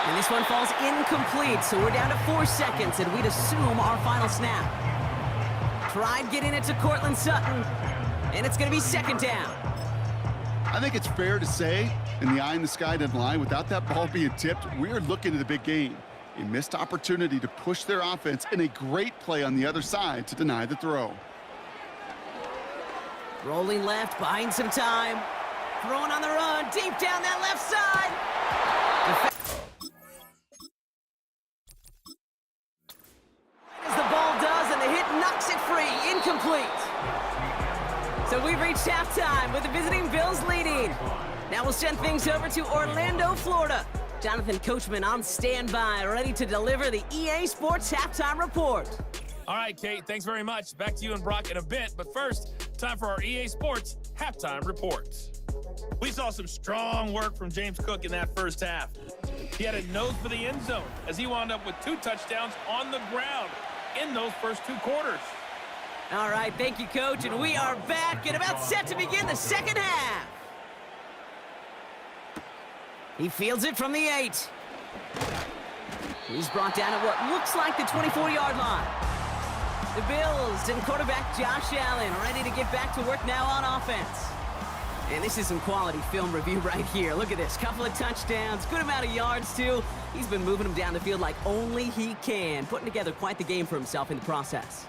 And this one falls incomplete, so we're down to 4 seconds, and we'd assume our final snap. Tried getting it to Cortland Sutton, and it's going to be 2nd down. I think it's fair to say, in the eye in the sky doesn't lie, without that ball being tipped, we're looking at the big game. A missed opportunity to push their offense, and a great play on the other side to deny the throw. Rolling left, buying some time. Throwing on the run, deep down that left side. As the ball does, and the hit knocks it free, incomplete. So we've reached halftime with the visiting Bills leading. Now we'll send things over to Orlando, Florida. Jonathan Coachman on standby, ready to deliver the EA Sports Halftime Report. All right, Kate, thanks very much. Back to you and Brock in a bit. But first, time for our EA Sports Halftime Report. We saw some strong work from James Cook in that first half. He had a nose for the end zone as he wound up with 2 touchdowns on the ground in those first 2 quarters. All right, thank you, Coach, and we are back and about set to begin the second half. He fields it from the 8. He's brought down at what looks like the 24-yard line. The Bills and quarterback Josh Allen ready to get back to work now on offense. And this is some quality film review right here. Look at this. Couple of touchdowns, good amount of yards, too. He's been moving them down the field like only he can, putting together quite the game for himself in the process.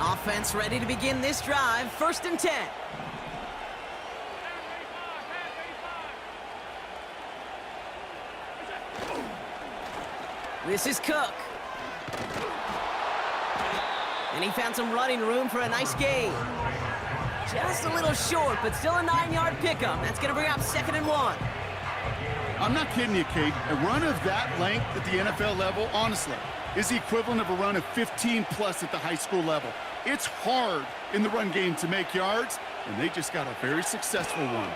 Offense ready to begin this drive. 1st and 10. This is Cook. And he found some running room for a nice gain. Just a little short, but still a 9-yard pickup. That's going to bring up 2nd and 1. I'm not kidding you, Kate. A run of that length at the NFL level, honestly, is the equivalent of a run of 15-plus at the high school level. It's hard in the run game to make yards, and they just got a very successful one.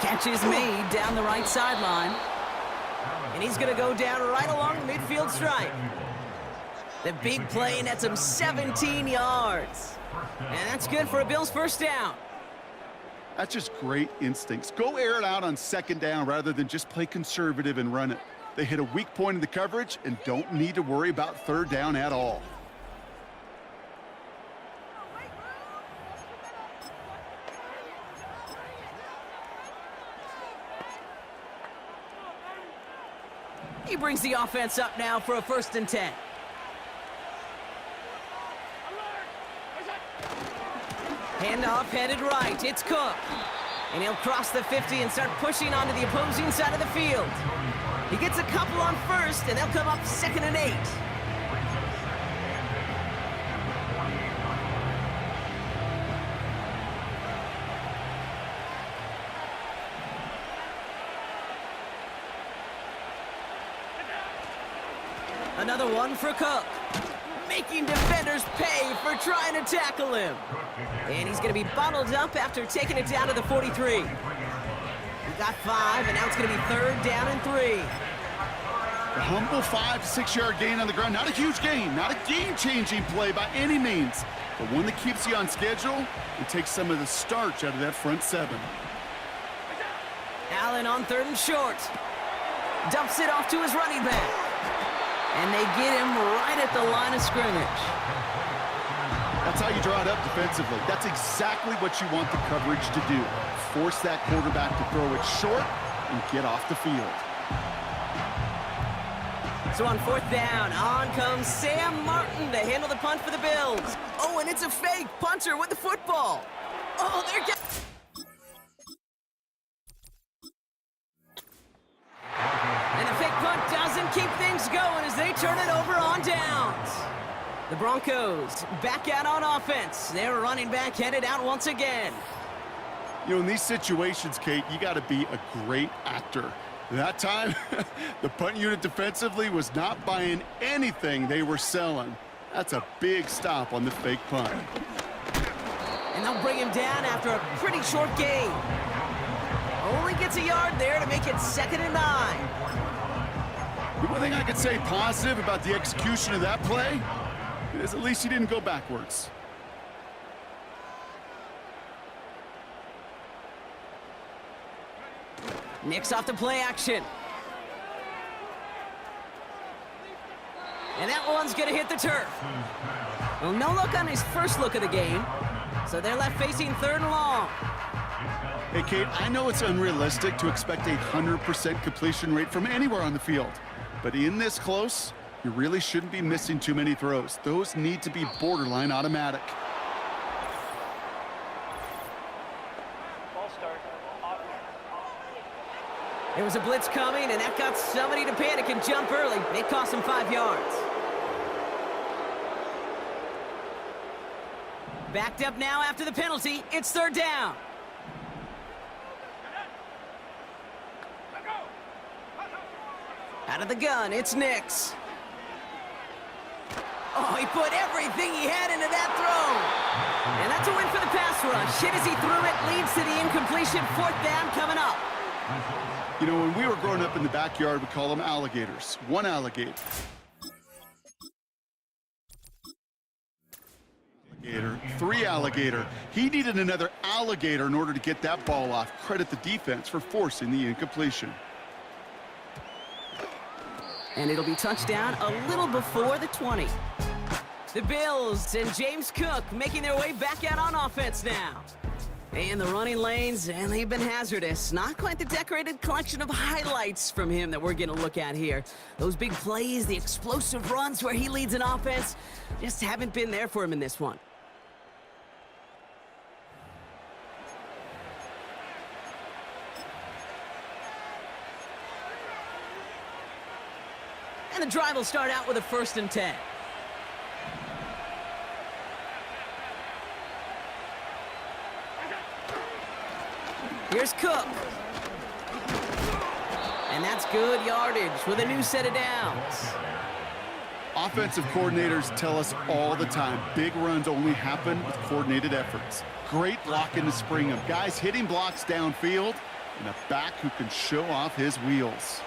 Catch is made down the right sideline. And he's going to go down right along the midfield stripe. The big play nets him 17 yards. And that's good for a Bills 1st down. That's just great instincts. Go air it out on 2nd down rather than just play conservative and run it. They hit a weak point in the coverage and don't need to worry about 3rd down at all. He brings the offense up now for a 1st and 10. Handoff headed right. It's Cook. And he'll cross the 50 and start pushing onto the opposing side of the field. He gets a couple on first, and they'll come up 2nd and 8. Another one for Cook. Making defenders pay for trying to tackle him. And he's going to be bottled up after taking it down to the 43. He got 5, and now it's going to be 3rd down and 3. A humble 5 to 6 yard gain on the ground. Not a huge gain, not a game-changing play by any means, but one that keeps you on schedule and takes some of the starch out of that front 7. Allen on 3rd and short. Dumps it off to his running back. And they get him right at the line of scrimmage. That's how you draw it up defensively. That's exactly what you want the coverage to do. Force that quarterback to throw it short and get off the field. So on 4th down, on comes Sam Martin to handle the punt for the Bills. Oh, and it's a fake punter with the football. Oh, they're getting... And the fake punt doesn't keep things going as they turn it over on downs. The Broncos back out on offense. Their running back headed out once again. You know, in these situations, Kate, you got to be a great actor. That time, the punt unit defensively was not buying anything they were selling. That's a big stop on the fake punt. And they'll bring him down after a pretty short gain. Only gets a yard there to make it 2nd and 9. The one thing I could say positive about the execution of that play is at least he didn't go backwards. Nicks off the play action. And that one's going to hit the turf. Well, no look on his first look of the game. So they're left facing 3rd and long. Hey, Kate, I know it's unrealistic to expect a 100% completion rate from anywhere on the field. But in this close, you really shouldn't be missing too many throws. Those need to be borderline automatic. There was a blitz coming, and that got somebody to panic and jump early. It cost him 5 yards. Backed up now after the penalty. It's 3rd down. Out of the gun, it's Nicks. Oh, he put everything he had into that throw. And that's a win for the pass rush. Hit as he threw it, leads to the incompletion. 4th down coming up. You know, when we were growing up in the backyard, we call them alligators. One alligator. 3 alligator. He needed another alligator in order to get that ball off. Credit the defense for forcing the incompletion. And it'll be touchdown a little before the 20. The Bills and James Cook making their way back out on offense now. And the running lanes, and they've been hazardous. Not quite the decorated collection of highlights from him that we're going to look at here. Those big plays, the explosive runs where he leads an offense, just haven't been there for him in this one. And the drive will start out with a 1st and 10. Here's Cook. And that's good yardage with a new set of downs. Offensive coordinators tell us all the time, big runs only happen with coordinated efforts. Great blocking to spring them. Guys hitting blocks downfield, and a back who can show off his wheels.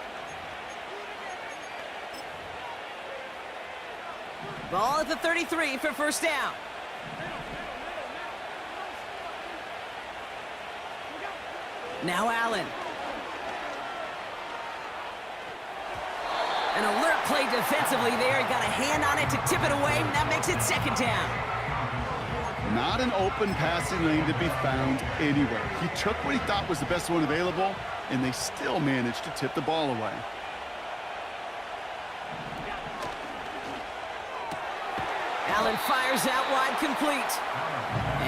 Ball at the 33 for 1st down. Now Allen. An alert play defensively there. He got a hand on it to tip it away, and that makes it 2nd down. Not an open passing lane to be found anywhere. He took what he thought was the best one available, and they still managed to tip the ball away. Allen fires out wide, complete.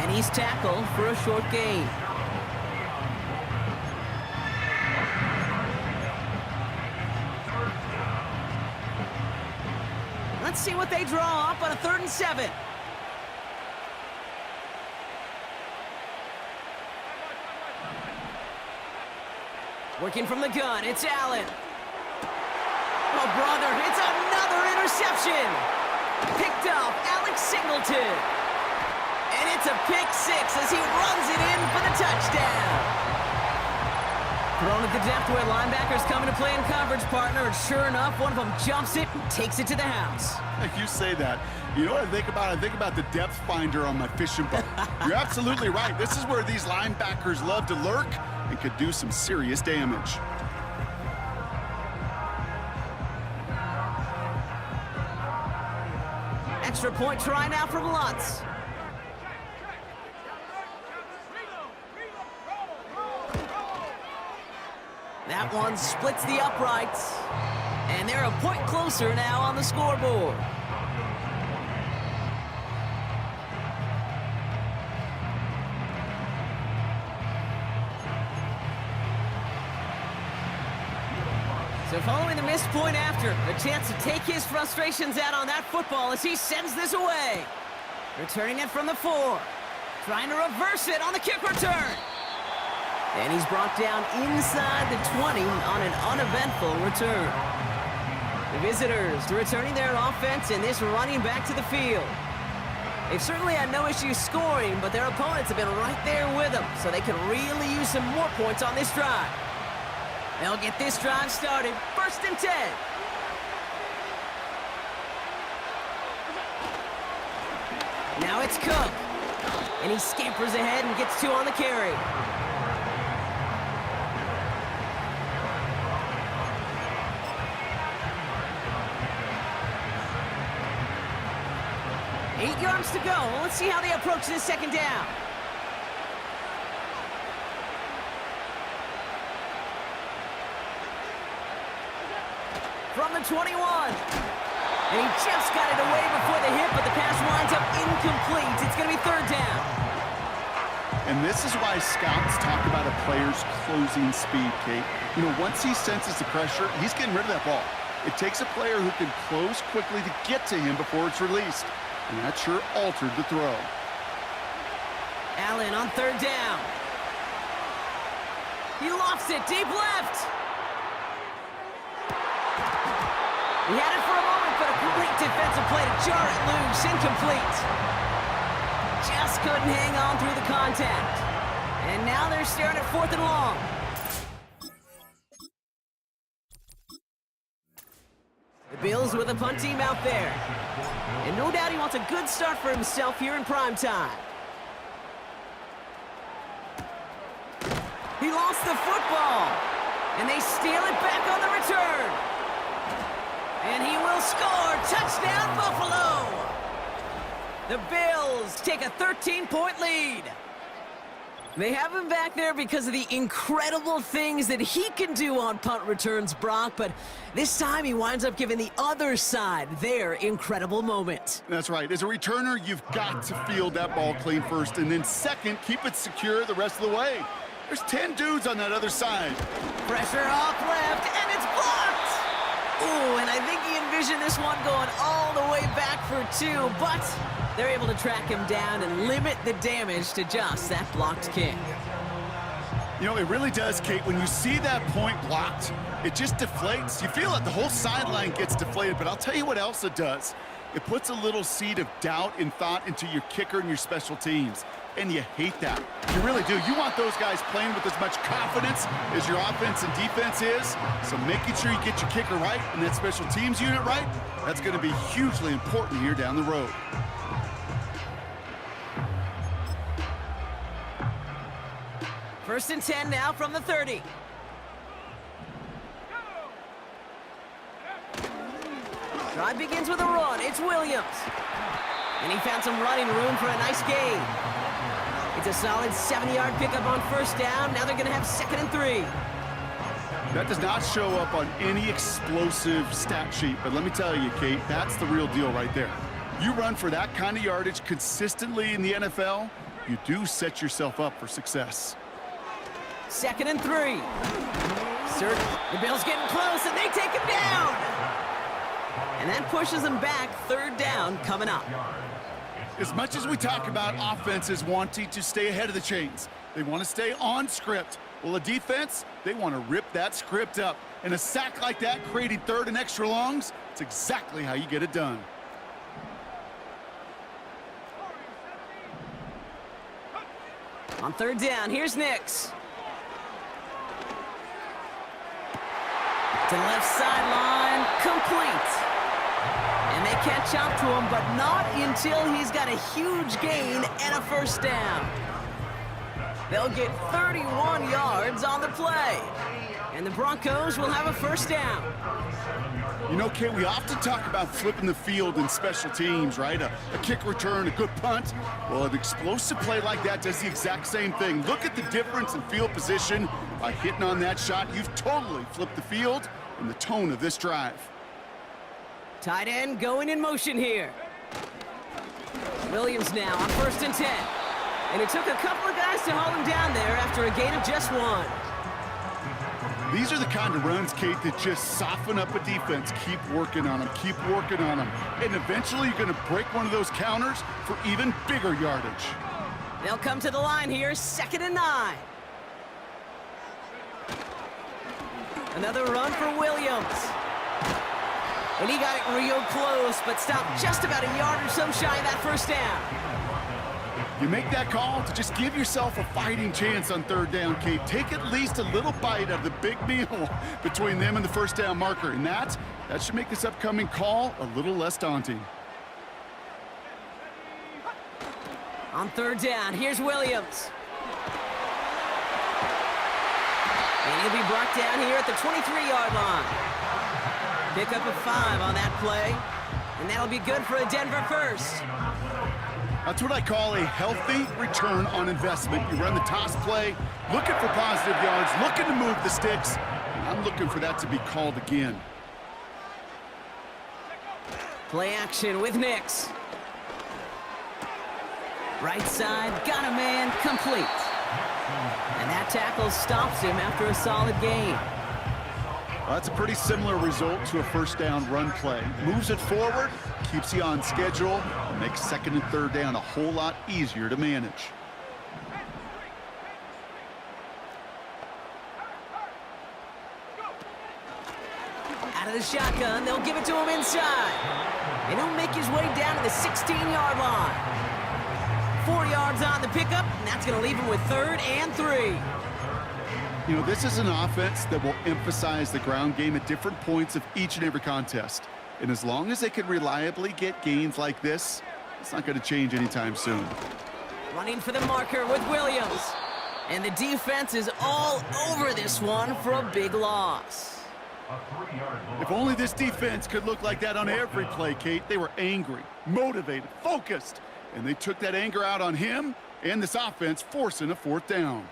And he's tackled for a short gain. Let's see what they draw up on a 3rd and 7. Working from the gun, it's Allen. Oh, brother, it's another interception. Picked off Alex Singleton. And it's a pick 6 as he runs it in for the touchdown. Thrown at the depth where linebackers come into play in coverage, partner, and sure enough, one of them jumps it and takes it to the house. If you say that, you know what I think about? I think about the depth finder on my fishing boat. You're absolutely right. This is where these linebackers love to lurk and could do some serious damage. Extra point try now from Lutz. That one splits the uprights. And they're a point closer now on the scoreboard. So following the missed point after, a chance to take his frustrations out on that football as he sends this away. Returning it from the 4. Trying to reverse it on the kick return. And he's brought down inside the 20 on an uneventful return. The visitors returning their offense and this running back to the field. They've certainly had no issue scoring, but their opponents have been right there with them, so they could really use some more points on this drive. They'll get this drive started. 1st and 10. Now it's Cook. And he scampers ahead and gets 2 on the carry. Eight yards to go. Let's see how they approach this 2nd down. From the 21. And he just got it away before the hit, but the pass winds up incomplete. It's going to be 3rd down. And this is why scouts talk about a player's closing speed, Kate. You know, once he senses the pressure, he's getting rid of that ball. It takes a player who can close quickly to get to him before it's released. And that sure altered the throw. Allen on 3rd down. He lofts it deep left. He had it for a moment, but a great defensive play to jar it loose. Incomplete. Just couldn't hang on through the contact. And now they're staring at 4th and long. The Bills with a punt team out there. And no doubt he wants a good start for himself here in prime time. He lost the football. And they steal it back on the return. And he will score. Touchdown, Buffalo. The Bills take a 13-point lead. They have him back there because of the incredible things that he can do on punt returns, Brock, but this time he winds up giving the other side their incredible moment. That's right. As a returner, you've got to field that ball clean first, and then second, keep it secure the rest of the way. There's 10 dudes on that other side. Pressure off left, and it's blocked! Ooh, and I think he envisioned this one going all the way back for 2, but they're able to track him down and limit the damage to just that blocked kick. You know, it really does, Kate. When you see that point blocked, it just deflates. You feel it. The whole sideline gets deflated, but I'll tell you what else it does. It puts a little seed of doubt and thought into your kicker and your special teams, and you hate that. You really do. You want those guys playing with as much confidence as your offense and defense is, so making sure you get your kicker right and that special teams unit right, that's going to be hugely important here down the road. First and 10 now from the 30. Drive begins with a run. It's Williams. And he found some running room for a nice gain. It's a solid 70-yard pickup on 1st down. Now they're going to have 2nd and 3. That does not show up on any explosive stat sheet, but let me tell you, Kate, that's the real deal right there. You run for that kind of yardage consistently in the NFL, you do set yourself up for success. 2nd and 3. The Bills getting close, and they take him down. And that pushes them back. 3rd down coming up. As much as we talk about offenses wanting to stay ahead of the chains, they want to stay on script. Well, a defense, they want to rip that script up. And a sack like that, creating 3rd and extra longs, it's exactly how you get it done. On 3rd down, here's Nix. To the left sideline, complete. And they catch up to him, but not until he's got a huge gain and a 1st down. They'll get 31 yards on the play. And the Broncos will have a 1st down. You know, Kate, we often talk about flipping the field in special teams, right? A kick return, a good punt. Well, an explosive play like that does the exact same thing. Look at the difference in field position. By hitting on that shot, you've totally flipped the field and the tone of this drive. Tight end going in motion here. Williams now on 1st and 10. And it took a couple of guys to hold him down there after a gain of just 1. These are the kind of runs, Kate, that just soften up a defense. Keep working on them, keep working on them. And eventually you're going to break one of those counters for even bigger yardage. They'll come to the line here, 2nd and 9. Another run for Williams. And he got it real close, but stopped just about a yard or so shy of that 1st down. You make that call to just give yourself a fighting chance on 3rd down, Kate. Take at least a little bite out of the big meal between them and the 1st down marker. And that should make this upcoming call a little less daunting. On 3rd down, here's Williams. And he'll be brought down here at the 23-yard line. Pick up a 5 on that play. And that'll be good for a Denver 1st. That's what I call a healthy return on investment. You run the toss play, looking for positive yards, looking to move the sticks. And I'm looking for that to be called again. Play action with Nix. Right side, got a man, complete. And that tackle stops him after a solid gain. Well, that's a pretty similar result to a 1st down run play. Moves it forward, keeps you on schedule, and makes 2nd and 3rd down a whole lot easier to manage. Out of the shotgun, they'll give it to him inside. And he'll make his way down to the 16-yard line. 4 yards on the pickup, and that's going to leave him with 3rd and 3. You know, this is an offense that will emphasize the ground game at different points of each and every contest. And as long as they can reliably get gains like this, it's not going to change anytime soon. Running for the marker with Williams. And the defense is all over this one for a big loss. If only this defense could look like that on every play, Kate. They were angry, motivated, focused. And they took that anger out on him and this offense, forcing a 4th down.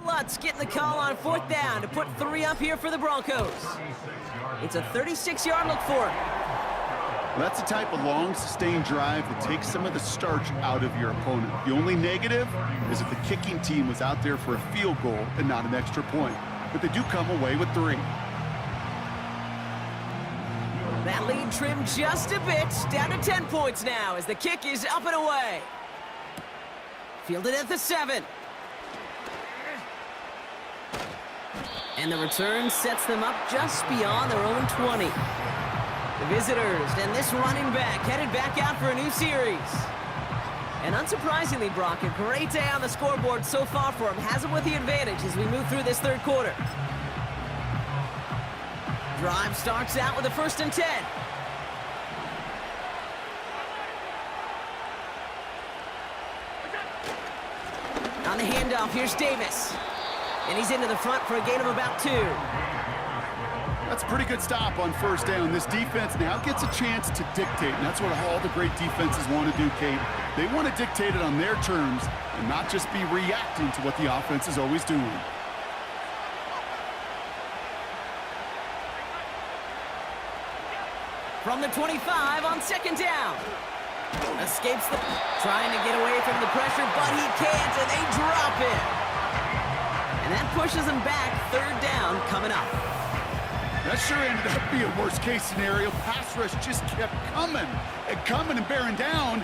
Lutz getting the call on 4th down to put 3 up here for the Broncos. It's a 36-yard look for him. Well, that's the type of long, sustained drive that takes some of the starch out of your opponent. The only negative is that the kicking team was out there for a field goal and not an extra point. But they do come away with 3. That lead trimmed just a bit, down to 10 points now as the kick is up and away. Fielded at the 7. And the return sets them up just beyond their own 20. The visitors and this running back headed back out for a new series. And unsurprisingly, Brock, a great day on the scoreboard so far for him. Has him with the advantage as we move through this 3rd quarter. Drive starts out with a 1st and 10. On the handoff, here's Davis. And he's into the front for a gain of about 2. That's a pretty good stop on first down. This defense now gets a chance to dictate, and that's what all the great defenses want to do, Kate. They want to dictate it on their terms and not just be reacting to what the offense is always doing. From the 25 on second down. Escapes the... Trying to get away from the pressure, but he can't, and they drop it. And that pushes him back. Third down coming up. That sure ended up being a worst-case scenario. Pass rush just kept coming and bearing down,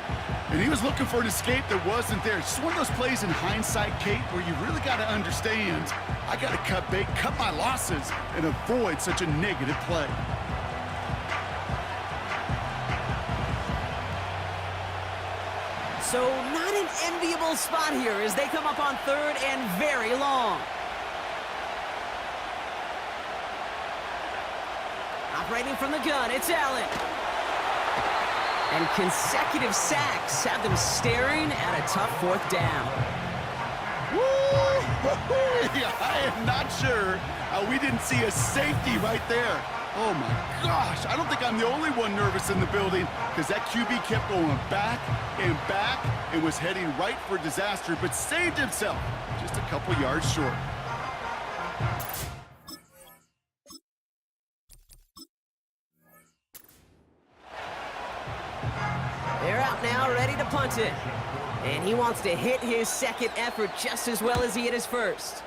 and he was looking for an escape that wasn't there. It's just one of those plays in hindsight, Kate, where you really got to understand, I got to cut bait, cut my losses, and avoid such a negative play. So not an enviable spot here as they come up on third and very long. Operating from the gun, it's Allen. And consecutive sacks have them staring at a tough fourth down. I am not sure how we didn't see a safety right there. Oh my gosh, I don't think I'm the only one nervous in the building because that QB kept going back and was heading right for disaster, but saved himself just a couple yards short. They're out now, ready to punt it. And he wants to hit his second effort just as well as he hit his first.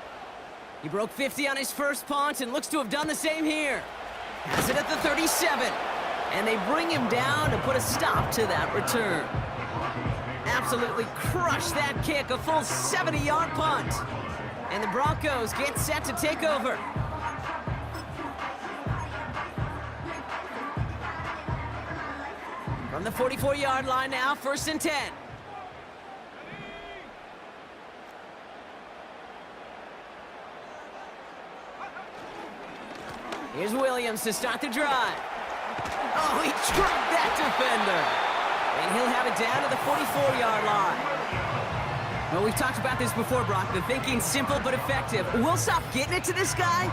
He broke 50 on his first punt and looks to have done the same here. Has it at the 37. And they bring him down to put a stop to that return. Absolutely crushed that kick, a full 70-yard punt. And the Broncos get set to take over. From the 44-yard line now, 1st and 10. Here's Williams to start the drive. Oh, he trucked that defender. And he'll have it down to the 44-yard line. Well, we've talked about this before, Brock. The thinking's simple but effective. We'll stop getting it to this guy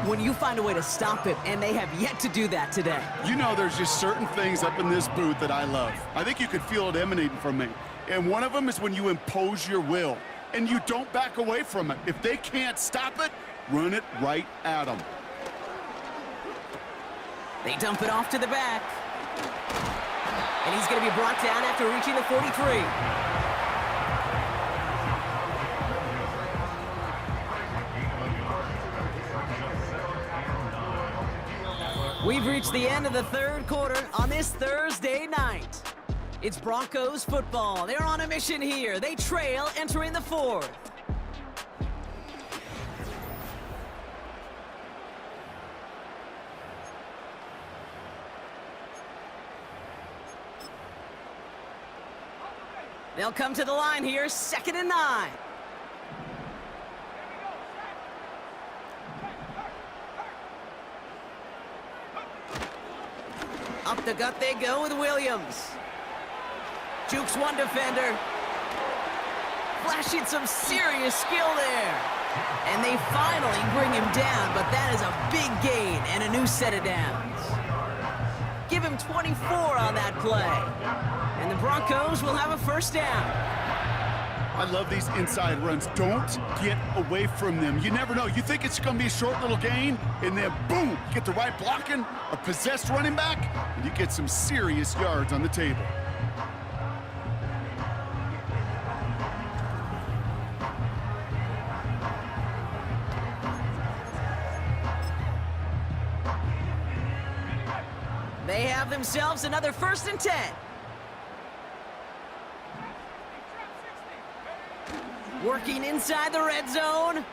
when you find a way to stop it, and they have yet to do that today. You know, there's just certain things up in this booth that I love. I think you could feel it emanating from me. And one of them is when you impose your will, and you don't back away from it. If they can't stop it, run it right at them. They dump it off to the back. And he's going to be brought down after reaching the 43. We've reached the end of the third quarter on this Thursday night. It's Broncos football. They're on a mission here. They trail entering the fourth. They'll come to the line here, 2nd and 9. Up the gut they go with Williams. Jukes one defender. Flashing some serious skill there. And they finally bring him down, but that is a big gain and a new set of downs. Give him 24 on that play. And the Broncos will have a 1st down. I love these inside runs. Don't get away from them. You never know. You think it's going to be a short little gain, and then boom, get the right blocking, a possessed running back, and you get some serious yards on the table. They have themselves another 1st and 10. Working inside the red zone.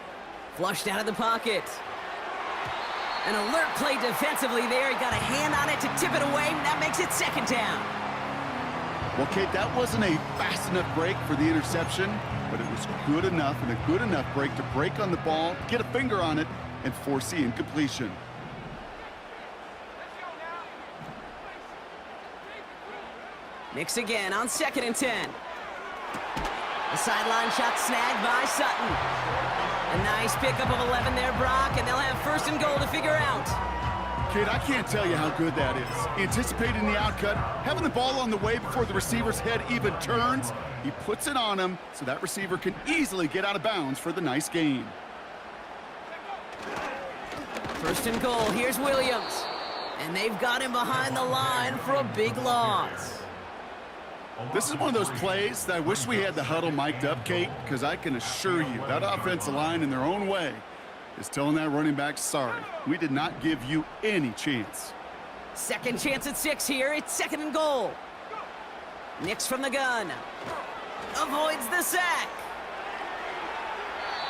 Flushed out of the pocket. An alert play defensively there. He got a hand on it to tip it away. That makes it 2nd down. Well, Kate, that wasn't a fast enough break for the interception, but it was good enough and a good enough break to break on the ball, get a finger on it, and force the incompletion. Mix again on 2nd and 10. The sideline shot snagged by Sutton. A nice pickup of 11 there, Brock, and they'll have 1st and goal to figure out. Kate, I can't tell you how good that is. Anticipating the outcut, having the ball on the way before the receiver's head even turns, he puts it on him so that receiver can easily get out of bounds for the nice gain. First and goal, here's Williams. And they've got him behind the line for a big loss. This is one of those plays that I wish we had the huddle mic'd up, Kate, because I can assure you that offensive line in their own way is telling that running back, sorry, we did not give you any chance. Second chance at 6 here. It's second and goal. Nix from the gun. Avoids the sack.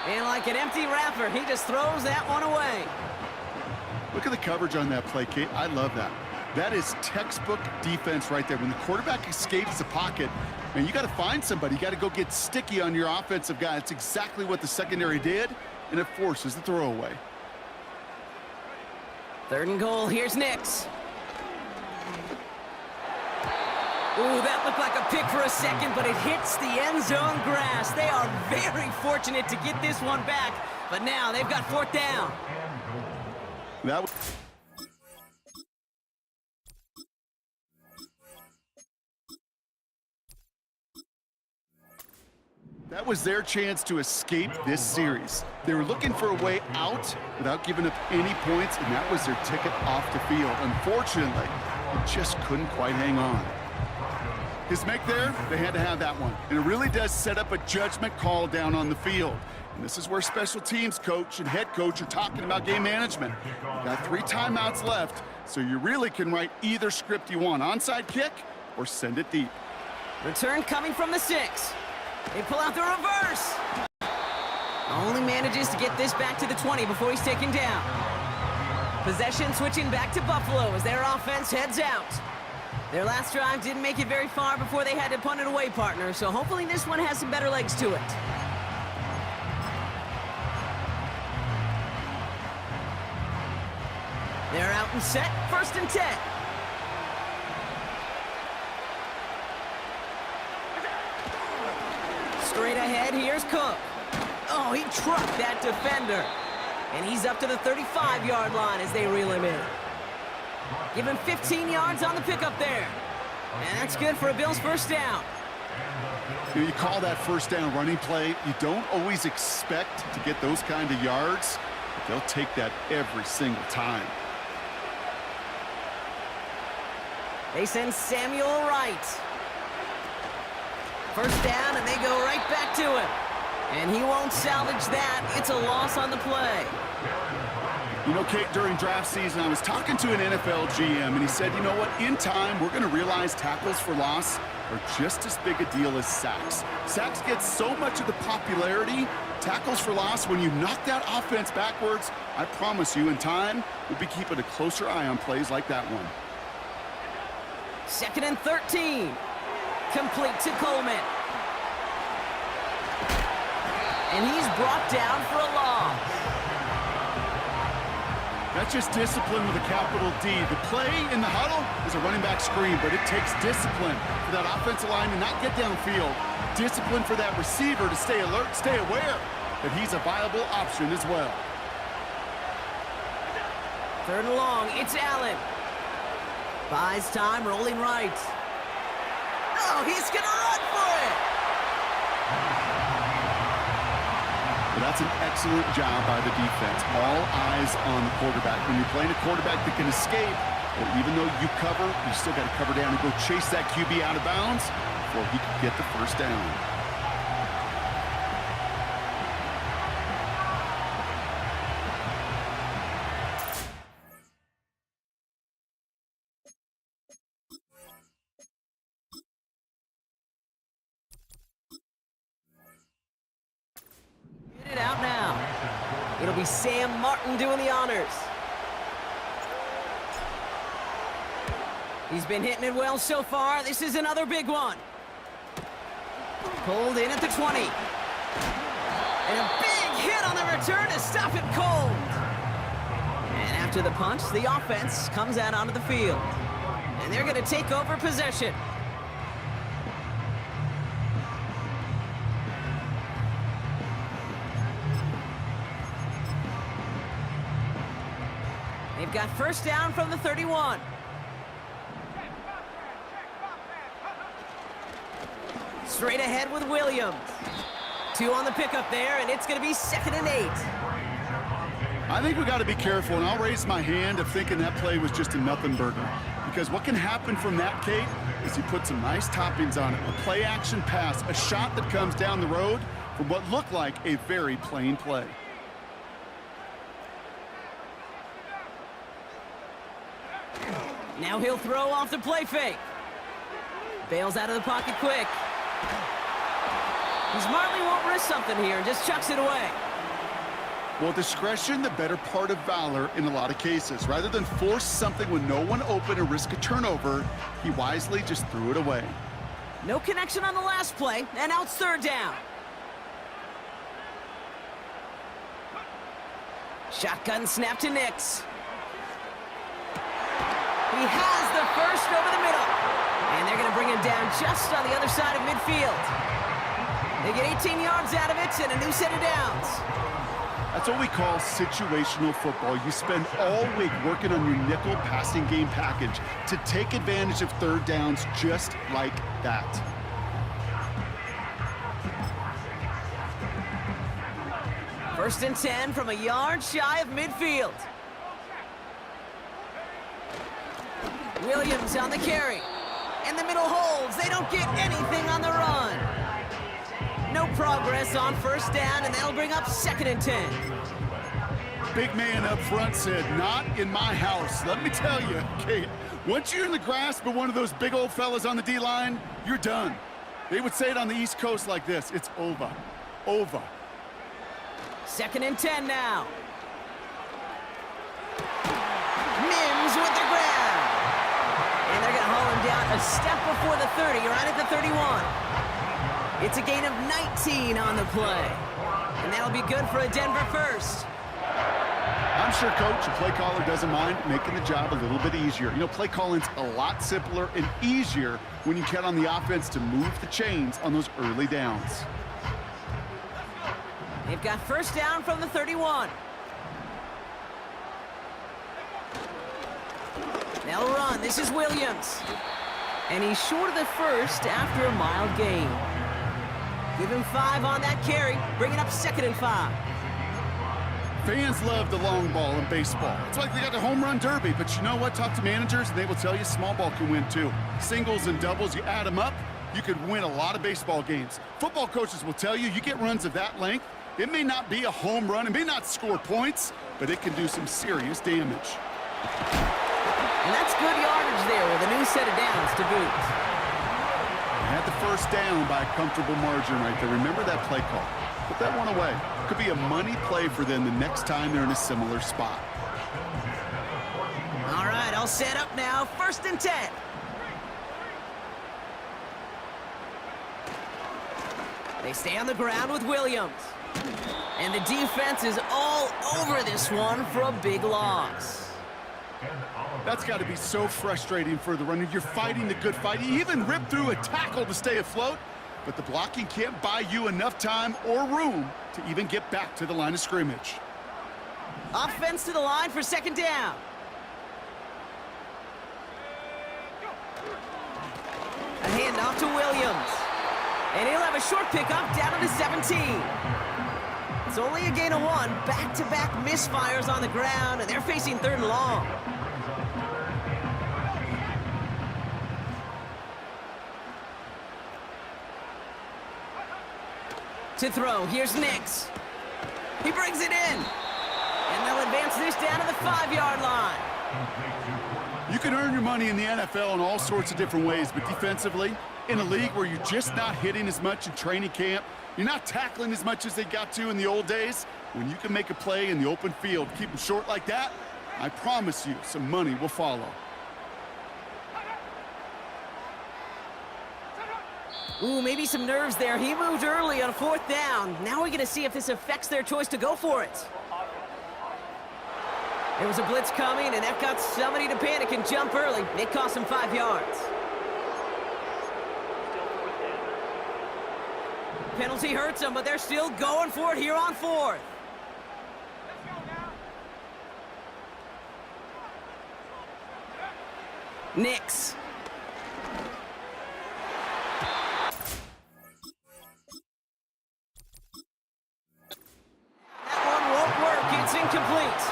And like an empty wrapper, he just throws that one away. Look at the coverage on that play, Kate. I love that. That is textbook defense right there. When the quarterback escapes the pocket, man, you got to find somebody. You got to go get sticky on your offensive guy. That's exactly what the secondary did, and it forces the throwaway. Third and goal. Here's Nix. Ooh, that looked like a pick for a second, but it hits the end zone grass. They are very fortunate to get this one back, but now they've got fourth down. That was their chance to escape this series. They were looking for a way out without giving up any points, and that was their ticket off the field. Unfortunately, they just couldn't quite hang on. His make there, they had to have that one. And it really does set up a judgment call down on the field. And this is where special teams coach and head coach are talking about game management. Got 3 timeouts left, so you really can write either script you want. Onside kick or send it deep. Return coming from the 6. They pull out the reverse. Only manages to get this back to the 20 before he's taken down. Possession switching back to Buffalo as their offense heads out. Their last drive didn't make it very far before they had to punt it away, partner, so hopefully this one has some better legs to it. They're out and set, first and 10. Straight ahead, here's Cook. Oh, he trucked that defender. And he's up to the 35-yard line as they reel him in. Give him 15 yards on the pickup there. And that's good for a Bills first down. You call that first down running play. You don't always expect to get those kind of yards, but they'll take that every single time. They send Samuel Wright. First down, and they go right back to him. And he won't salvage that. It's a loss on the play. You know, Kate, during draft season, I was talking to an NFL GM, and he said, you know what, in time, we're going to realize tackles for loss are just as big a deal as sacks. Sacks get so much of the popularity. Tackles for loss, when you knock that offense backwards, I promise you, in time, we'll be keeping a closer eye on plays like that one. Second and 13. Complete to Coleman. And he's brought down for a loss. That's just discipline with a capital D. The play in the huddle is a running back screen, but it takes discipline for that offensive line to not get downfield. Discipline for that receiver to stay alert, stay aware that he's a viable option as well. Third and long, it's Allen. Buys time, rolling right. Oh, he's gonna run for it! Well, that's an excellent job by the defense. All eyes on the quarterback. When you're playing a quarterback that can escape, well, even though you cover, you still got to cover down and go chase that QB out of bounds before he can get the first down. Get it out now. It'll be Sam Martin doing the honors. He's been hitting it well so far. This is another big one. Pulled in at the 20. And a big hit on the return to stop it cold. And after the punch, the offense comes out onto the field. And they're going to take over possession. They've got first down from the 31. Straight ahead with Williams. 2 on the pickup there, and it's going to be 2nd and 8. I think we got to be careful, and I'll raise my hand of thinking that play was just a nothing burger. Because what can happen from that, Kate, is he put some nice toppings on it. A play-action pass, a shot that comes down the road from what looked like a very plain play. Now he'll throw off the play fake. Bails out of the pocket quick. He smartly won't risk something here and just chucks it away. Well, discretion, the better part of valor in a lot of cases. Rather than force something when no one open or risk a turnover, he wisely just threw it away. No connection on the last play, and now it's 3rd down. Shotgun snap to Nix. He has the first over the middle. And they're going to bring him down just on the other side of midfield. They get 18 yards out of it and a new set of downs. That's what we call situational football. You spend all week working on your nickel passing game package to take advantage of 3rd downs just like that. First and 10 from a yard shy of midfield. Williams on the carry. And the middle holds. They don't get anything on the run. No progress on first down, and that'll bring up 2nd and 10. Big man up front said, not in my house. Let me tell you, Kate, once you're in the grasp of one of those big old fellas on the D-line, you're done. They would say it on the East Coast like this, it's over. Over. 2nd and 10 now. Mims with the grab. And they're going to haul him down a step before the 30, right at the 31. It's a gain of 19 on the play. And that'll be good for a Denver first. I'm sure, Coach, the play caller doesn't mind making the job a little bit easier. You know, play calling's a lot simpler and easier when you count on the offense to move the chains on those early downs. They've got first down from the 31. They'll run. This is Williams. And he's short of the first after a mild gain. Give him 5 on that carry, bringing up 2nd and 5. Fans love the long ball in baseball. It's like they got the home run derby, but you know what? Talk to managers, and they will tell you small ball can win too. Singles and doubles, you add them up, you could win a lot of baseball games. Football coaches will tell you, you get runs of that length, it may not be a home run, it may not score points, but it can do some serious damage. And that's good yardage there with a new set of downs to boot. Had the first down by a comfortable margin right there. Remember that play call. Put that one away. Could be a money play for them the next time they're in a similar spot. All right, all set up now. 1st and 10. They stay on the ground with Williams. And the defense is all over this one for a big loss. That's got to be so frustrating for the runner. You're fighting the good fight. You even rip through a tackle to stay afloat, but the blocking can't buy you enough time or room to even get back to the line of scrimmage. Offense to the line for 2nd down. A handoff to Williams. And he'll have a short pickup down to the 17. It's only a gain of 1. Back-to-back misfires on the ground, and they're facing 3rd and long. To throw, here's Nix. He brings it in. And they'll advance this down to the 5-yard line. You can earn your money in the NFL in all sorts of different ways, but defensively, in a league where you're just not hitting as much in training camp, you're not tackling as much as they got to in the old days, when you can make a play in the open field, keep them short like that, I promise you some money will follow. Ooh, maybe some nerves there. He moved early on 4th down. Now we're going to see if this affects their choice to go for it. There was a blitz coming, and that got somebody to panic and jump early. It cost him 5 yards. Penalty hurts them, but they're still going for it here on 4th. Nix. That one won't work. It's incomplete.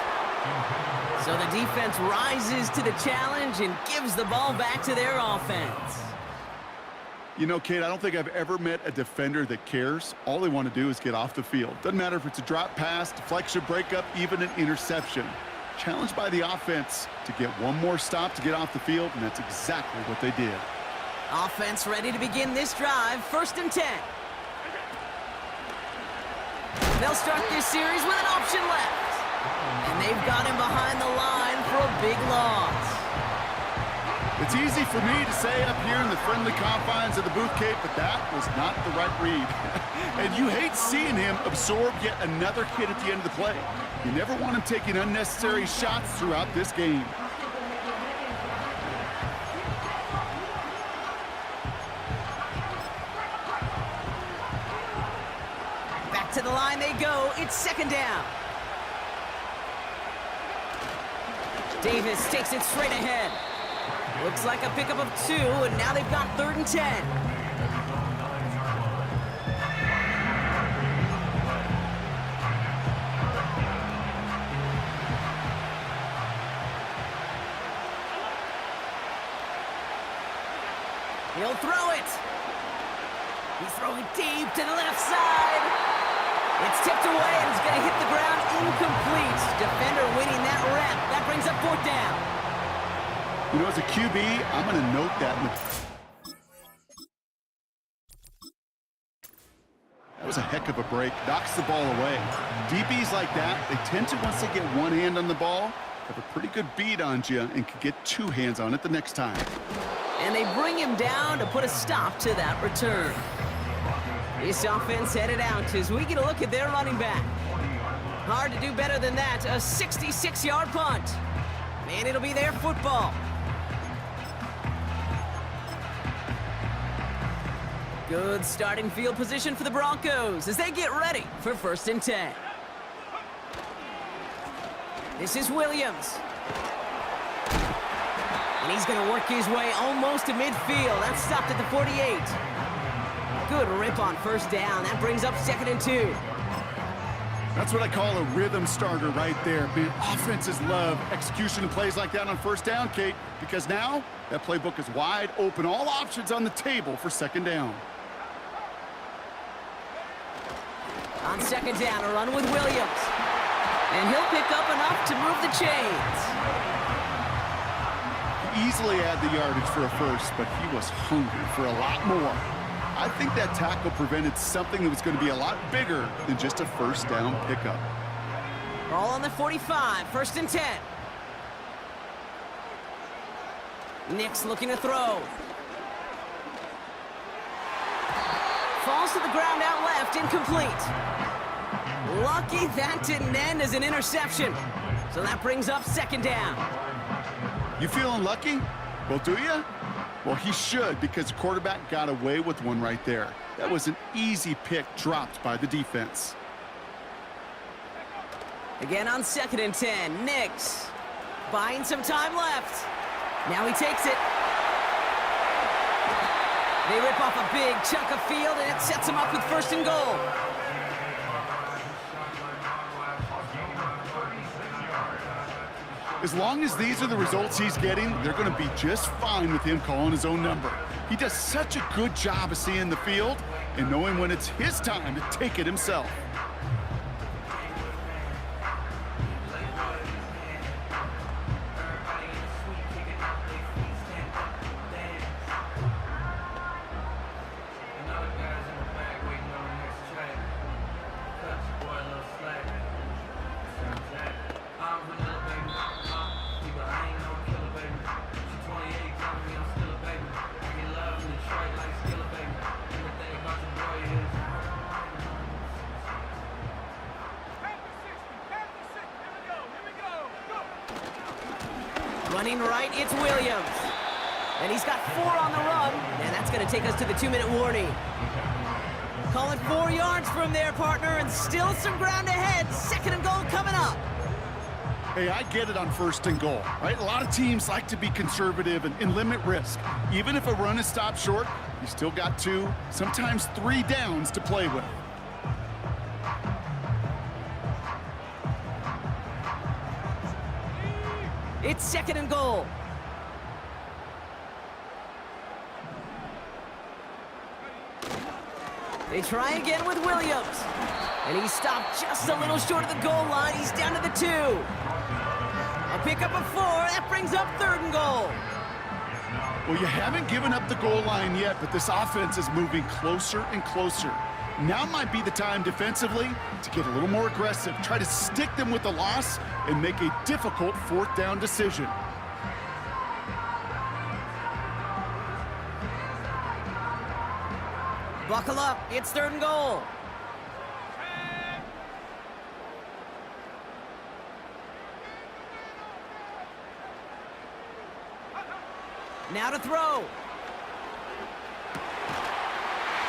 So the defense rises to the challenge and gives the ball back to their offense. You know, Kate, I don't think I've ever met a defender that cares. All they want to do is get off the field. Doesn't matter if it's a drop pass, deflection, breakup, even an interception. Challenged by the offense to get one more stop to get off the field, and that's exactly what they did. Offense ready to begin this drive. 1st and 10. They'll start this series with an option left. And they've got him behind the line for a big loss. It's easy for me to say up here in the friendly confines of the booth, Kate, but that was not the right read. And you hate seeing him absorb yet another hit at the end of the play. You never want him taking unnecessary shots throughout this game. Back to the line they go. It's 2nd down. Davis takes it straight ahead. Looks like a pickup of 2, and now they've got 3rd and 10. He'll throw it. He's throwing deep to the left side. It's tipped away, and it's going to hit the ground incomplete. Defender winning that rep. That brings up 4th down. You know, as a QB, I'm going to note that. That was a heck of a break. Knocks the ball away. DBs like that, they tend to, once they get one hand on the ball, have a pretty good beat on you and can get 2 hands on it the next time. And they bring him down to put a stop to that return. This offense headed out as we get a look at their running back. Hard to do better than that. A 66-yard punt. And it'll be their football. Good starting field position for the Broncos as they get ready for 1st and 10. This is Williams. And he's going to work his way almost to midfield. That's stopped at the 48. Good rip on 1st down. That brings up 2nd and 2. That's what I call a rhythm starter right there. Man, offenses love execution of plays like that on 1st down, Kate, because now that playbook is wide open. All options on the table for 2nd down. On 2nd down, a run with Williams. And he'll pick up enough to move the chains. He easily had the yardage for a first, but he was hungry for a lot more. I think that tackle prevented something that was going to be a lot bigger than just a 1st down pickup. Ball on the 45, 1st and 10. Nix looking to throw. Falls to the ground out left, incomplete. Lucky that didn't end as an interception. So that brings up 2nd down. You feeling lucky? Well, do you? Well, he should, because the quarterback got away with one right there. That was an easy pick dropped by the defense. Again on 2nd and 10, Nix buying some time left. Now he takes it. They rip off a big chunk of field, and it sets him up with 1st and goal. As long as these are the results he's getting, they're going to be just fine with him calling his own number. He does such a good job of seeing the field and knowing when it's his time to take it himself. Running right, it's Williams. And he's got 4 on the run, and that's going to take us to the 2-minute warning. Call it 4 yards from there, partner, and still some ground ahead. 2nd and goal coming up. Hey, I get it on 1st and goal, right? A lot of teams like to be conservative and limit risk. Even if a run is stopped short, you still got 2, sometimes 3 downs to play with. It's 2nd and goal. They try again with Williams. And he stopped just a little short of the goal line. He's down to the 2. A pickup of 4. That brings up 3rd and goal. Well, you haven't given up the goal line yet, but this offense is moving closer and closer. Now might be the time defensively to get a little more aggressive, try to stick them with the loss, and make a difficult 4th down decision. Buckle up. It's 3rd and goal. Now to throw.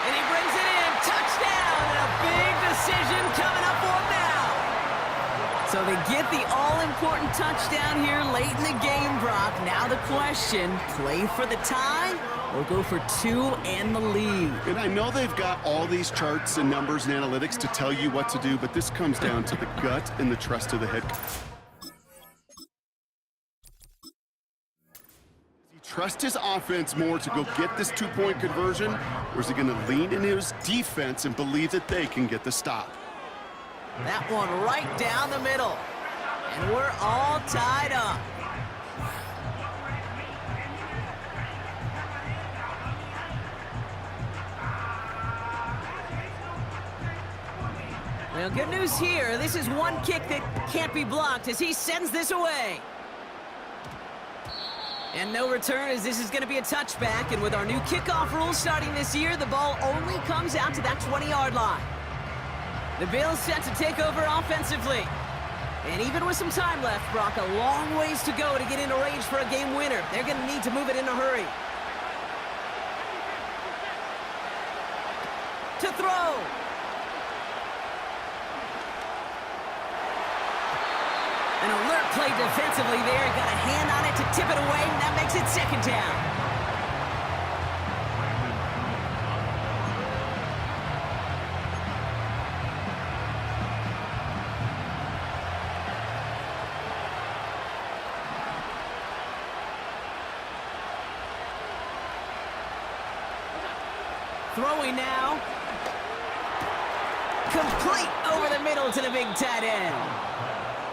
And he brings it in. Touchdown! And a big decision coming up for him now. So they get the all-important touchdown here late in the game, Brock. Now the question, play for the tie or go for 2 and the lead? And I know they've got all these charts and numbers and analytics to tell you what to do, but this comes down to the gut and the trust of the head coach. Trust his offense more to go get this 2-point conversion, or is he going to lean into his defense and believe that they can get the stop? That one right down the middle. And we're all tied up. Well, good news here. This is one kick that can't be blocked as he sends this away. And no return as this is going to be a touchback. And with our new kickoff rules starting this year, the ball only comes out to that 20-yard line. The Bills set to take over offensively. And even with some time left, Brock, a long ways to go to get into range for a game winner. They're going to need to move it in a hurry. To throw. An alert play defensively there. Got a hand on it to tip it away, and that makes it 2nd down. Throwing now. Complete over the middle to the big tight end.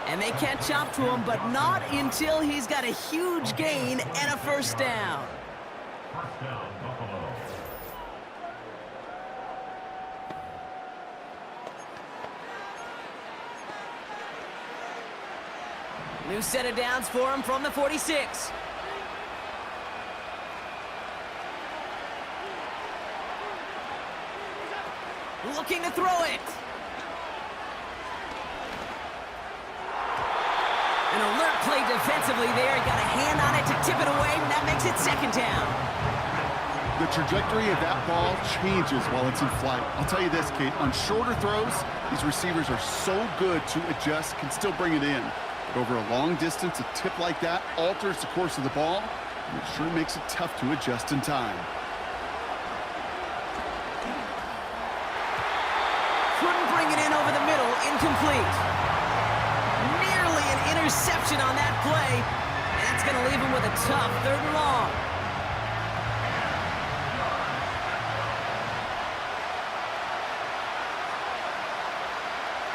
And they catch up to him, but not until he's got a huge gain and a 1st down. New set of downs for him from the 46. Looking to throw it. An alert play defensively there. Got a hand on it to tip it away, and that makes it 2nd down. The trajectory of that ball changes while it's in flight. I'll tell you this, Kate, on shorter throws, these receivers are so good to adjust, can still bring it in. But over a long distance, a tip like that alters the course of the ball, and it sure makes it tough to adjust in time. Couldn't bring it in over the middle, incomplete. Nearly an interception on that play, and that's going to leave him with a tough 3rd and long.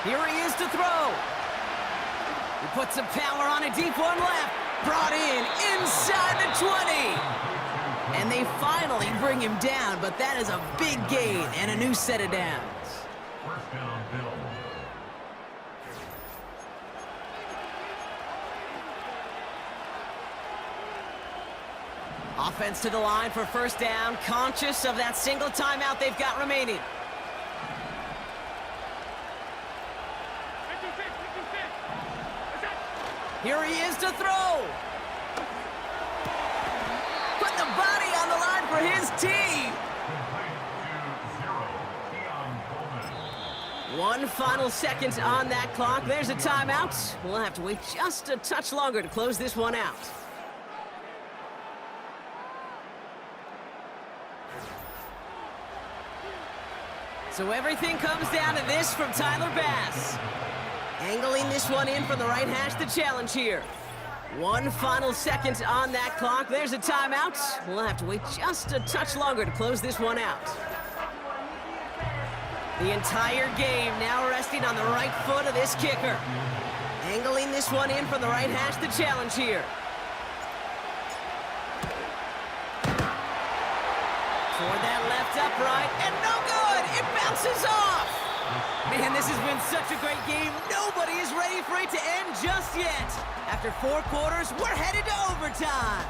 Here he is to throw. He puts some power on a deep one left. Brought in inside the 20. And they finally bring him down, but that is a big gain and a new set of downs. First down, Bill. Offense to the line for 1st down, conscious of that single timeout they've got remaining. Here he is to throw. Put the body on the line for his team. One final second on that clock. There's a timeout. We'll have to wait just a touch longer to close this one out. So everything comes down to this from Tyler Bass. Angling this one in from the right hash, the challenge here. One final second on that clock. There's a timeout. We'll have to wait just a touch longer to close this one out. The entire game now resting on the right foot of this kicker. Angling this one in from the right hash, the challenge here. Toward that left upright, and no good! It bounces off! Man, this has been such a great game. Nobody is ready for it to end just yet. After 4 quarters, we're headed to overtime.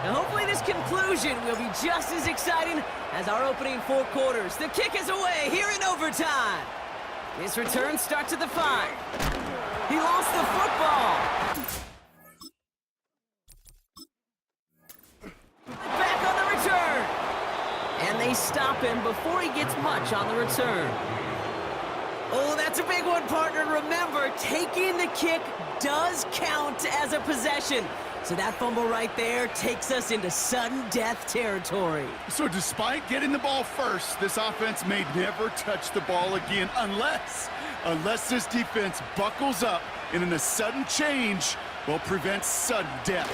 Now hopefully this conclusion will be just as exciting as our opening 4 quarters. The kick is away here in overtime. This return starts at the 5. He lost the football. Back on the return. And they stop him before he gets much on the return. Oh, that's a big one, partner. Remember, taking the kick does count as a possession. So that fumble right there takes us into sudden death territory. So despite getting the ball first, this offense may never touch the ball again unless this defense buckles up and in a sudden change will prevent sudden death.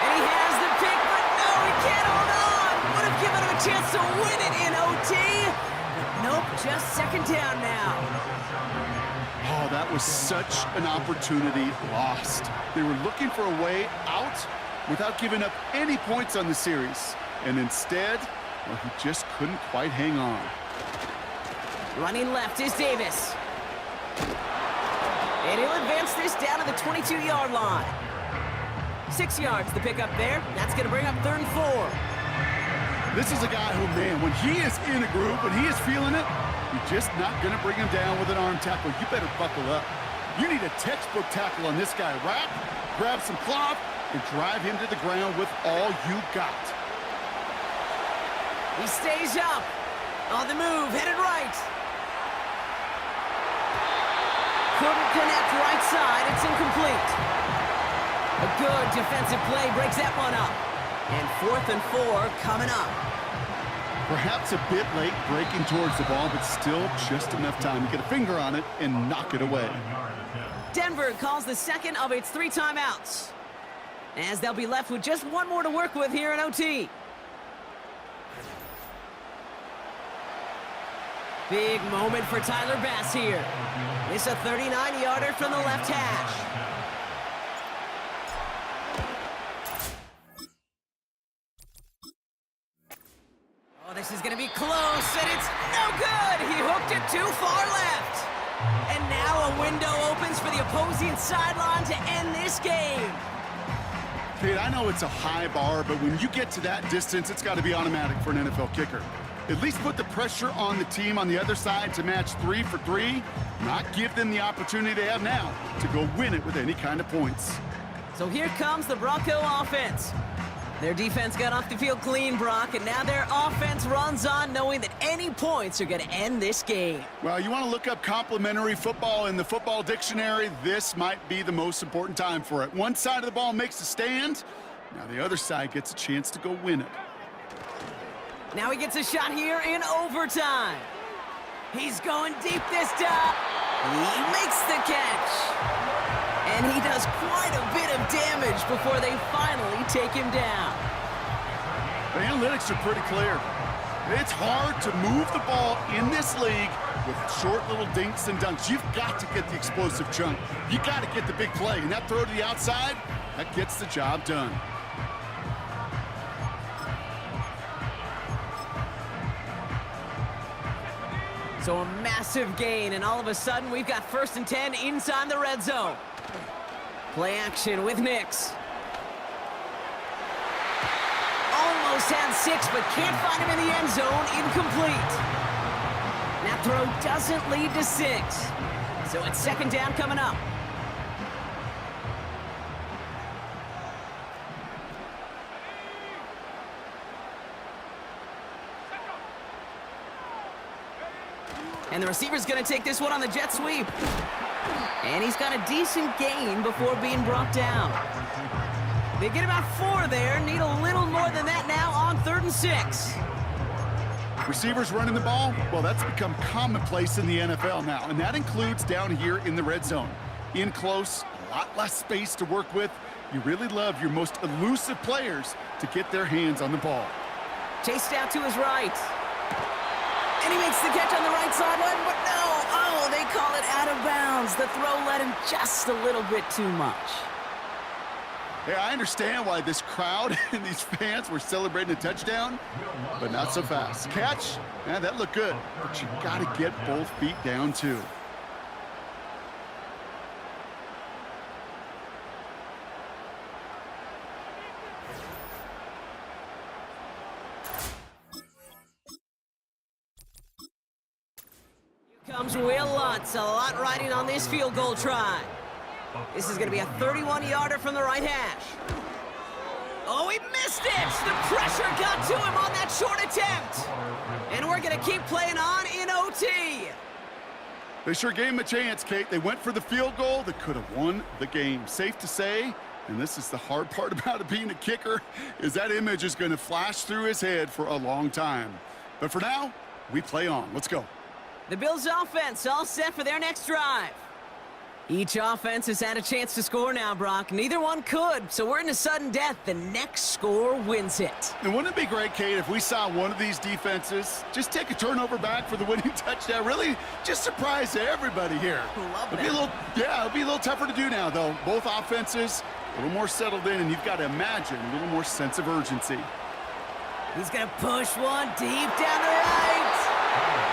And he has the pick, but no, he can't hold on. Would have given him a chance to win it in OT. But nope, just second down now. Oh, that was such an opportunity lost. They were looking for a way out without giving up any points on the series. And instead, well, he just couldn't quite hang on. Running left is Davis. And he'll advance this down to the 22-yard line. 6 yards the pickup there. That's going to bring up 3rd and 4. This is a guy who, man, when he is in a groove, when he is feeling it, you're just not going to bring him down with an arm tackle. You better buckle up. You need a textbook tackle on this guy. Wrap, grab some cloth, and drive him to the ground with all you got. He stays up. On the move, headed right. Couldn't connect right side. It's incomplete. A good defensive play breaks that one up. And 4th and 4 coming up. Perhaps a bit late breaking towards the ball, but still just enough time to get a finger on it and knock it away. Denver calls the second of its 3 timeouts, as they'll be left with just 1 more to work with here in OT. Big moment for Tyler Bass here. It's a 39-yarder from the left hash. This is going to be close, and it's no good. He hooked it too far left. And now a window opens for the opposing sideline to end this game. Pete, I know it's a high bar, but when you get to that distance, it's got to be automatic for an NFL kicker. At least put the pressure on the team on the other side to match 3 for 3, not give them the opportunity they have now to go win it with any kind of points. So here comes the Bronco offense. Their defense got off the field clean, Brock, and now their offense runs on knowing that any points are going to end this game. Well, you want to look up complimentary football in the football dictionary, this might be the most important time for it. One side of the ball makes a stand, now the other side gets a chance to go win it. Now he gets a shot here in overtime. He's going deep this time. He makes the catch. And he does quite a bit of damage before they finally take him down. The analytics are pretty clear. It's hard to move the ball in this league with short little dinks and dunks. You've got to get the explosive chunk. You got to get the big play. And that throw to the outside, that gets the job done. So a massive gain, and all of a sudden, we've got 1st and 10 inside the red zone. Play action with Nix. Almost had 6, but can't find him in the end zone. Incomplete. That throw doesn't lead to 6. So it's 2nd down coming up. And the receiver's going to take this one on the jet sweep. And he's got a decent gain before being brought down. They get about 4 there. Need a little more than that now on 3rd and 6. Receivers running the ball, well, that's become commonplace in the NFL now, and that includes down here in the red zone. In close, a lot less space to work with. You really love your most elusive players to get their hands on the ball. Chased out to his right. And he makes the catch on the right sideline, but no. Oh, they call it out of bounds. The throw led him just a little bit too much. Hey, I understand why this crowd and these fans were celebrating a touchdown, but not so fast. Catch, yeah, that looked good, but you got to get both feet down too. Comes Will Lutz, a lot riding on this field goal try. This is going to be a 31-yarder from the right hash. Oh, he missed it! The pressure got to him on that short attempt. And we're going to keep playing on in OT. They sure gave him a chance, Kate. They went for the field goal that could have won the game. Safe to say, and this is the hard part about it being a kicker, is that image is going to flash through his head for a long time. But for now, we play on. Let's go. The Bills' offense all set for their next drive. Each offense has had a chance to score now, Brock. Neither one could, so we're in a sudden death. The next score wins it. And wouldn't it be great, Kate, if we saw one of these defenses just take a turnover back for the winning touchdown? Really just surprise everybody here. Love that. It'll be a little tougher to do now, though. Both offenses a little more settled in, and you've got to imagine a little more sense of urgency. He's going to push one deep down the right.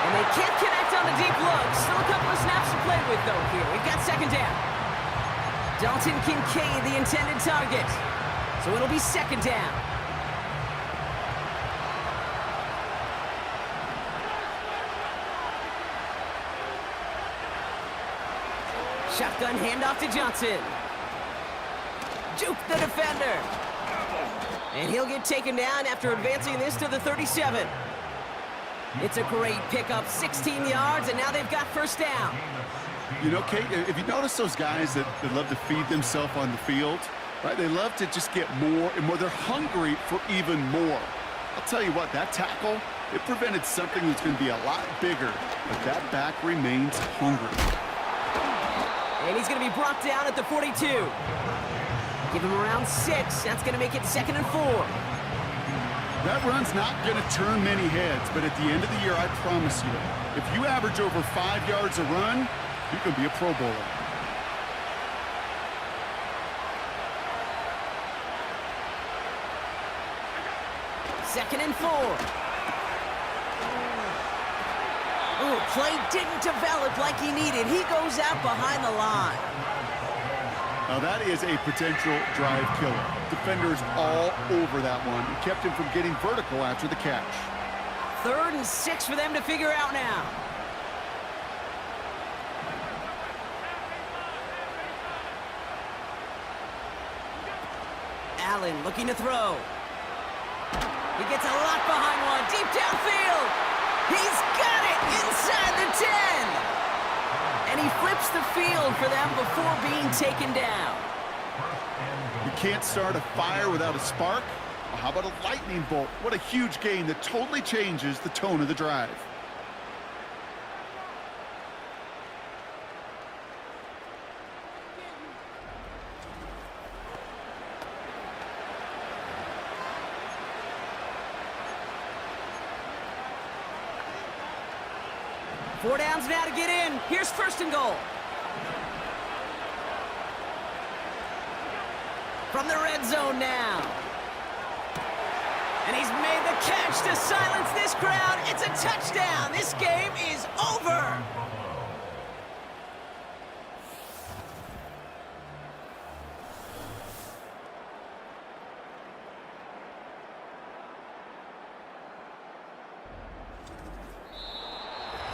And they can't connect on the deep look. Still a couple of snaps to play with, though, here. We've got 2nd down. Dalton Kincaid, the intended target. So it'll be 2nd down. Shotgun handoff to Johnson. Juke the defender. And he'll get taken down after advancing this to the 37. It's a great pickup, 16 yards, and now they've got 1st down. You know, Kate, if you notice those guys that love to feed themselves on the field, right? They love to just get more and more. They're hungry for even more. I'll tell you what, that tackle, it prevented something that's going to be a lot bigger, but that back remains hungry. And he's going to be brought down at the 42. Give him around 6. That's going to make it 2nd and 4. That run's not going to turn many heads, but at the end of the year, I promise you, if you average over 5 yards a run, you can be a Pro Bowler. Second and 4. Ooh, play didn't develop like he needed. He goes out behind the line. Now that is a potential drive killer. Defenders all over that one. It kept him from getting vertical after the catch. 3rd and 6 for them to figure out now. Allen looking to throw. He gets a lot behind one, deep downfield. He's got it inside the 10. And he flips the field for them before being taken down. You can't start a fire without a spark. Well, how about a lightning bolt? What a huge gain that totally changes the tone of the drive. 4 downs now to get in. Here's first and goal. From the red zone now. And he's made the catch to silence this crowd. It's a touchdown. This game is over.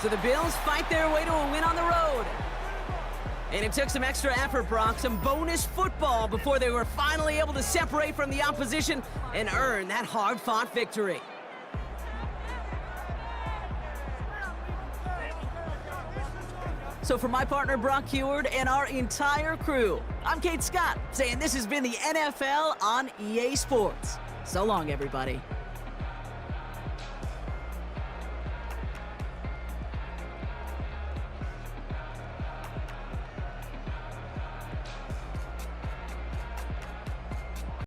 So the Bills fight their way to a win on the road. And it took some extra effort, Brock, some bonus football before they were finally able to separate from the opposition and earn that hard-fought victory. So for my partner, Brock Heward, and our entire crew, I'm Kate Scott, saying this has been the NFL on EA Sports. So long, everybody.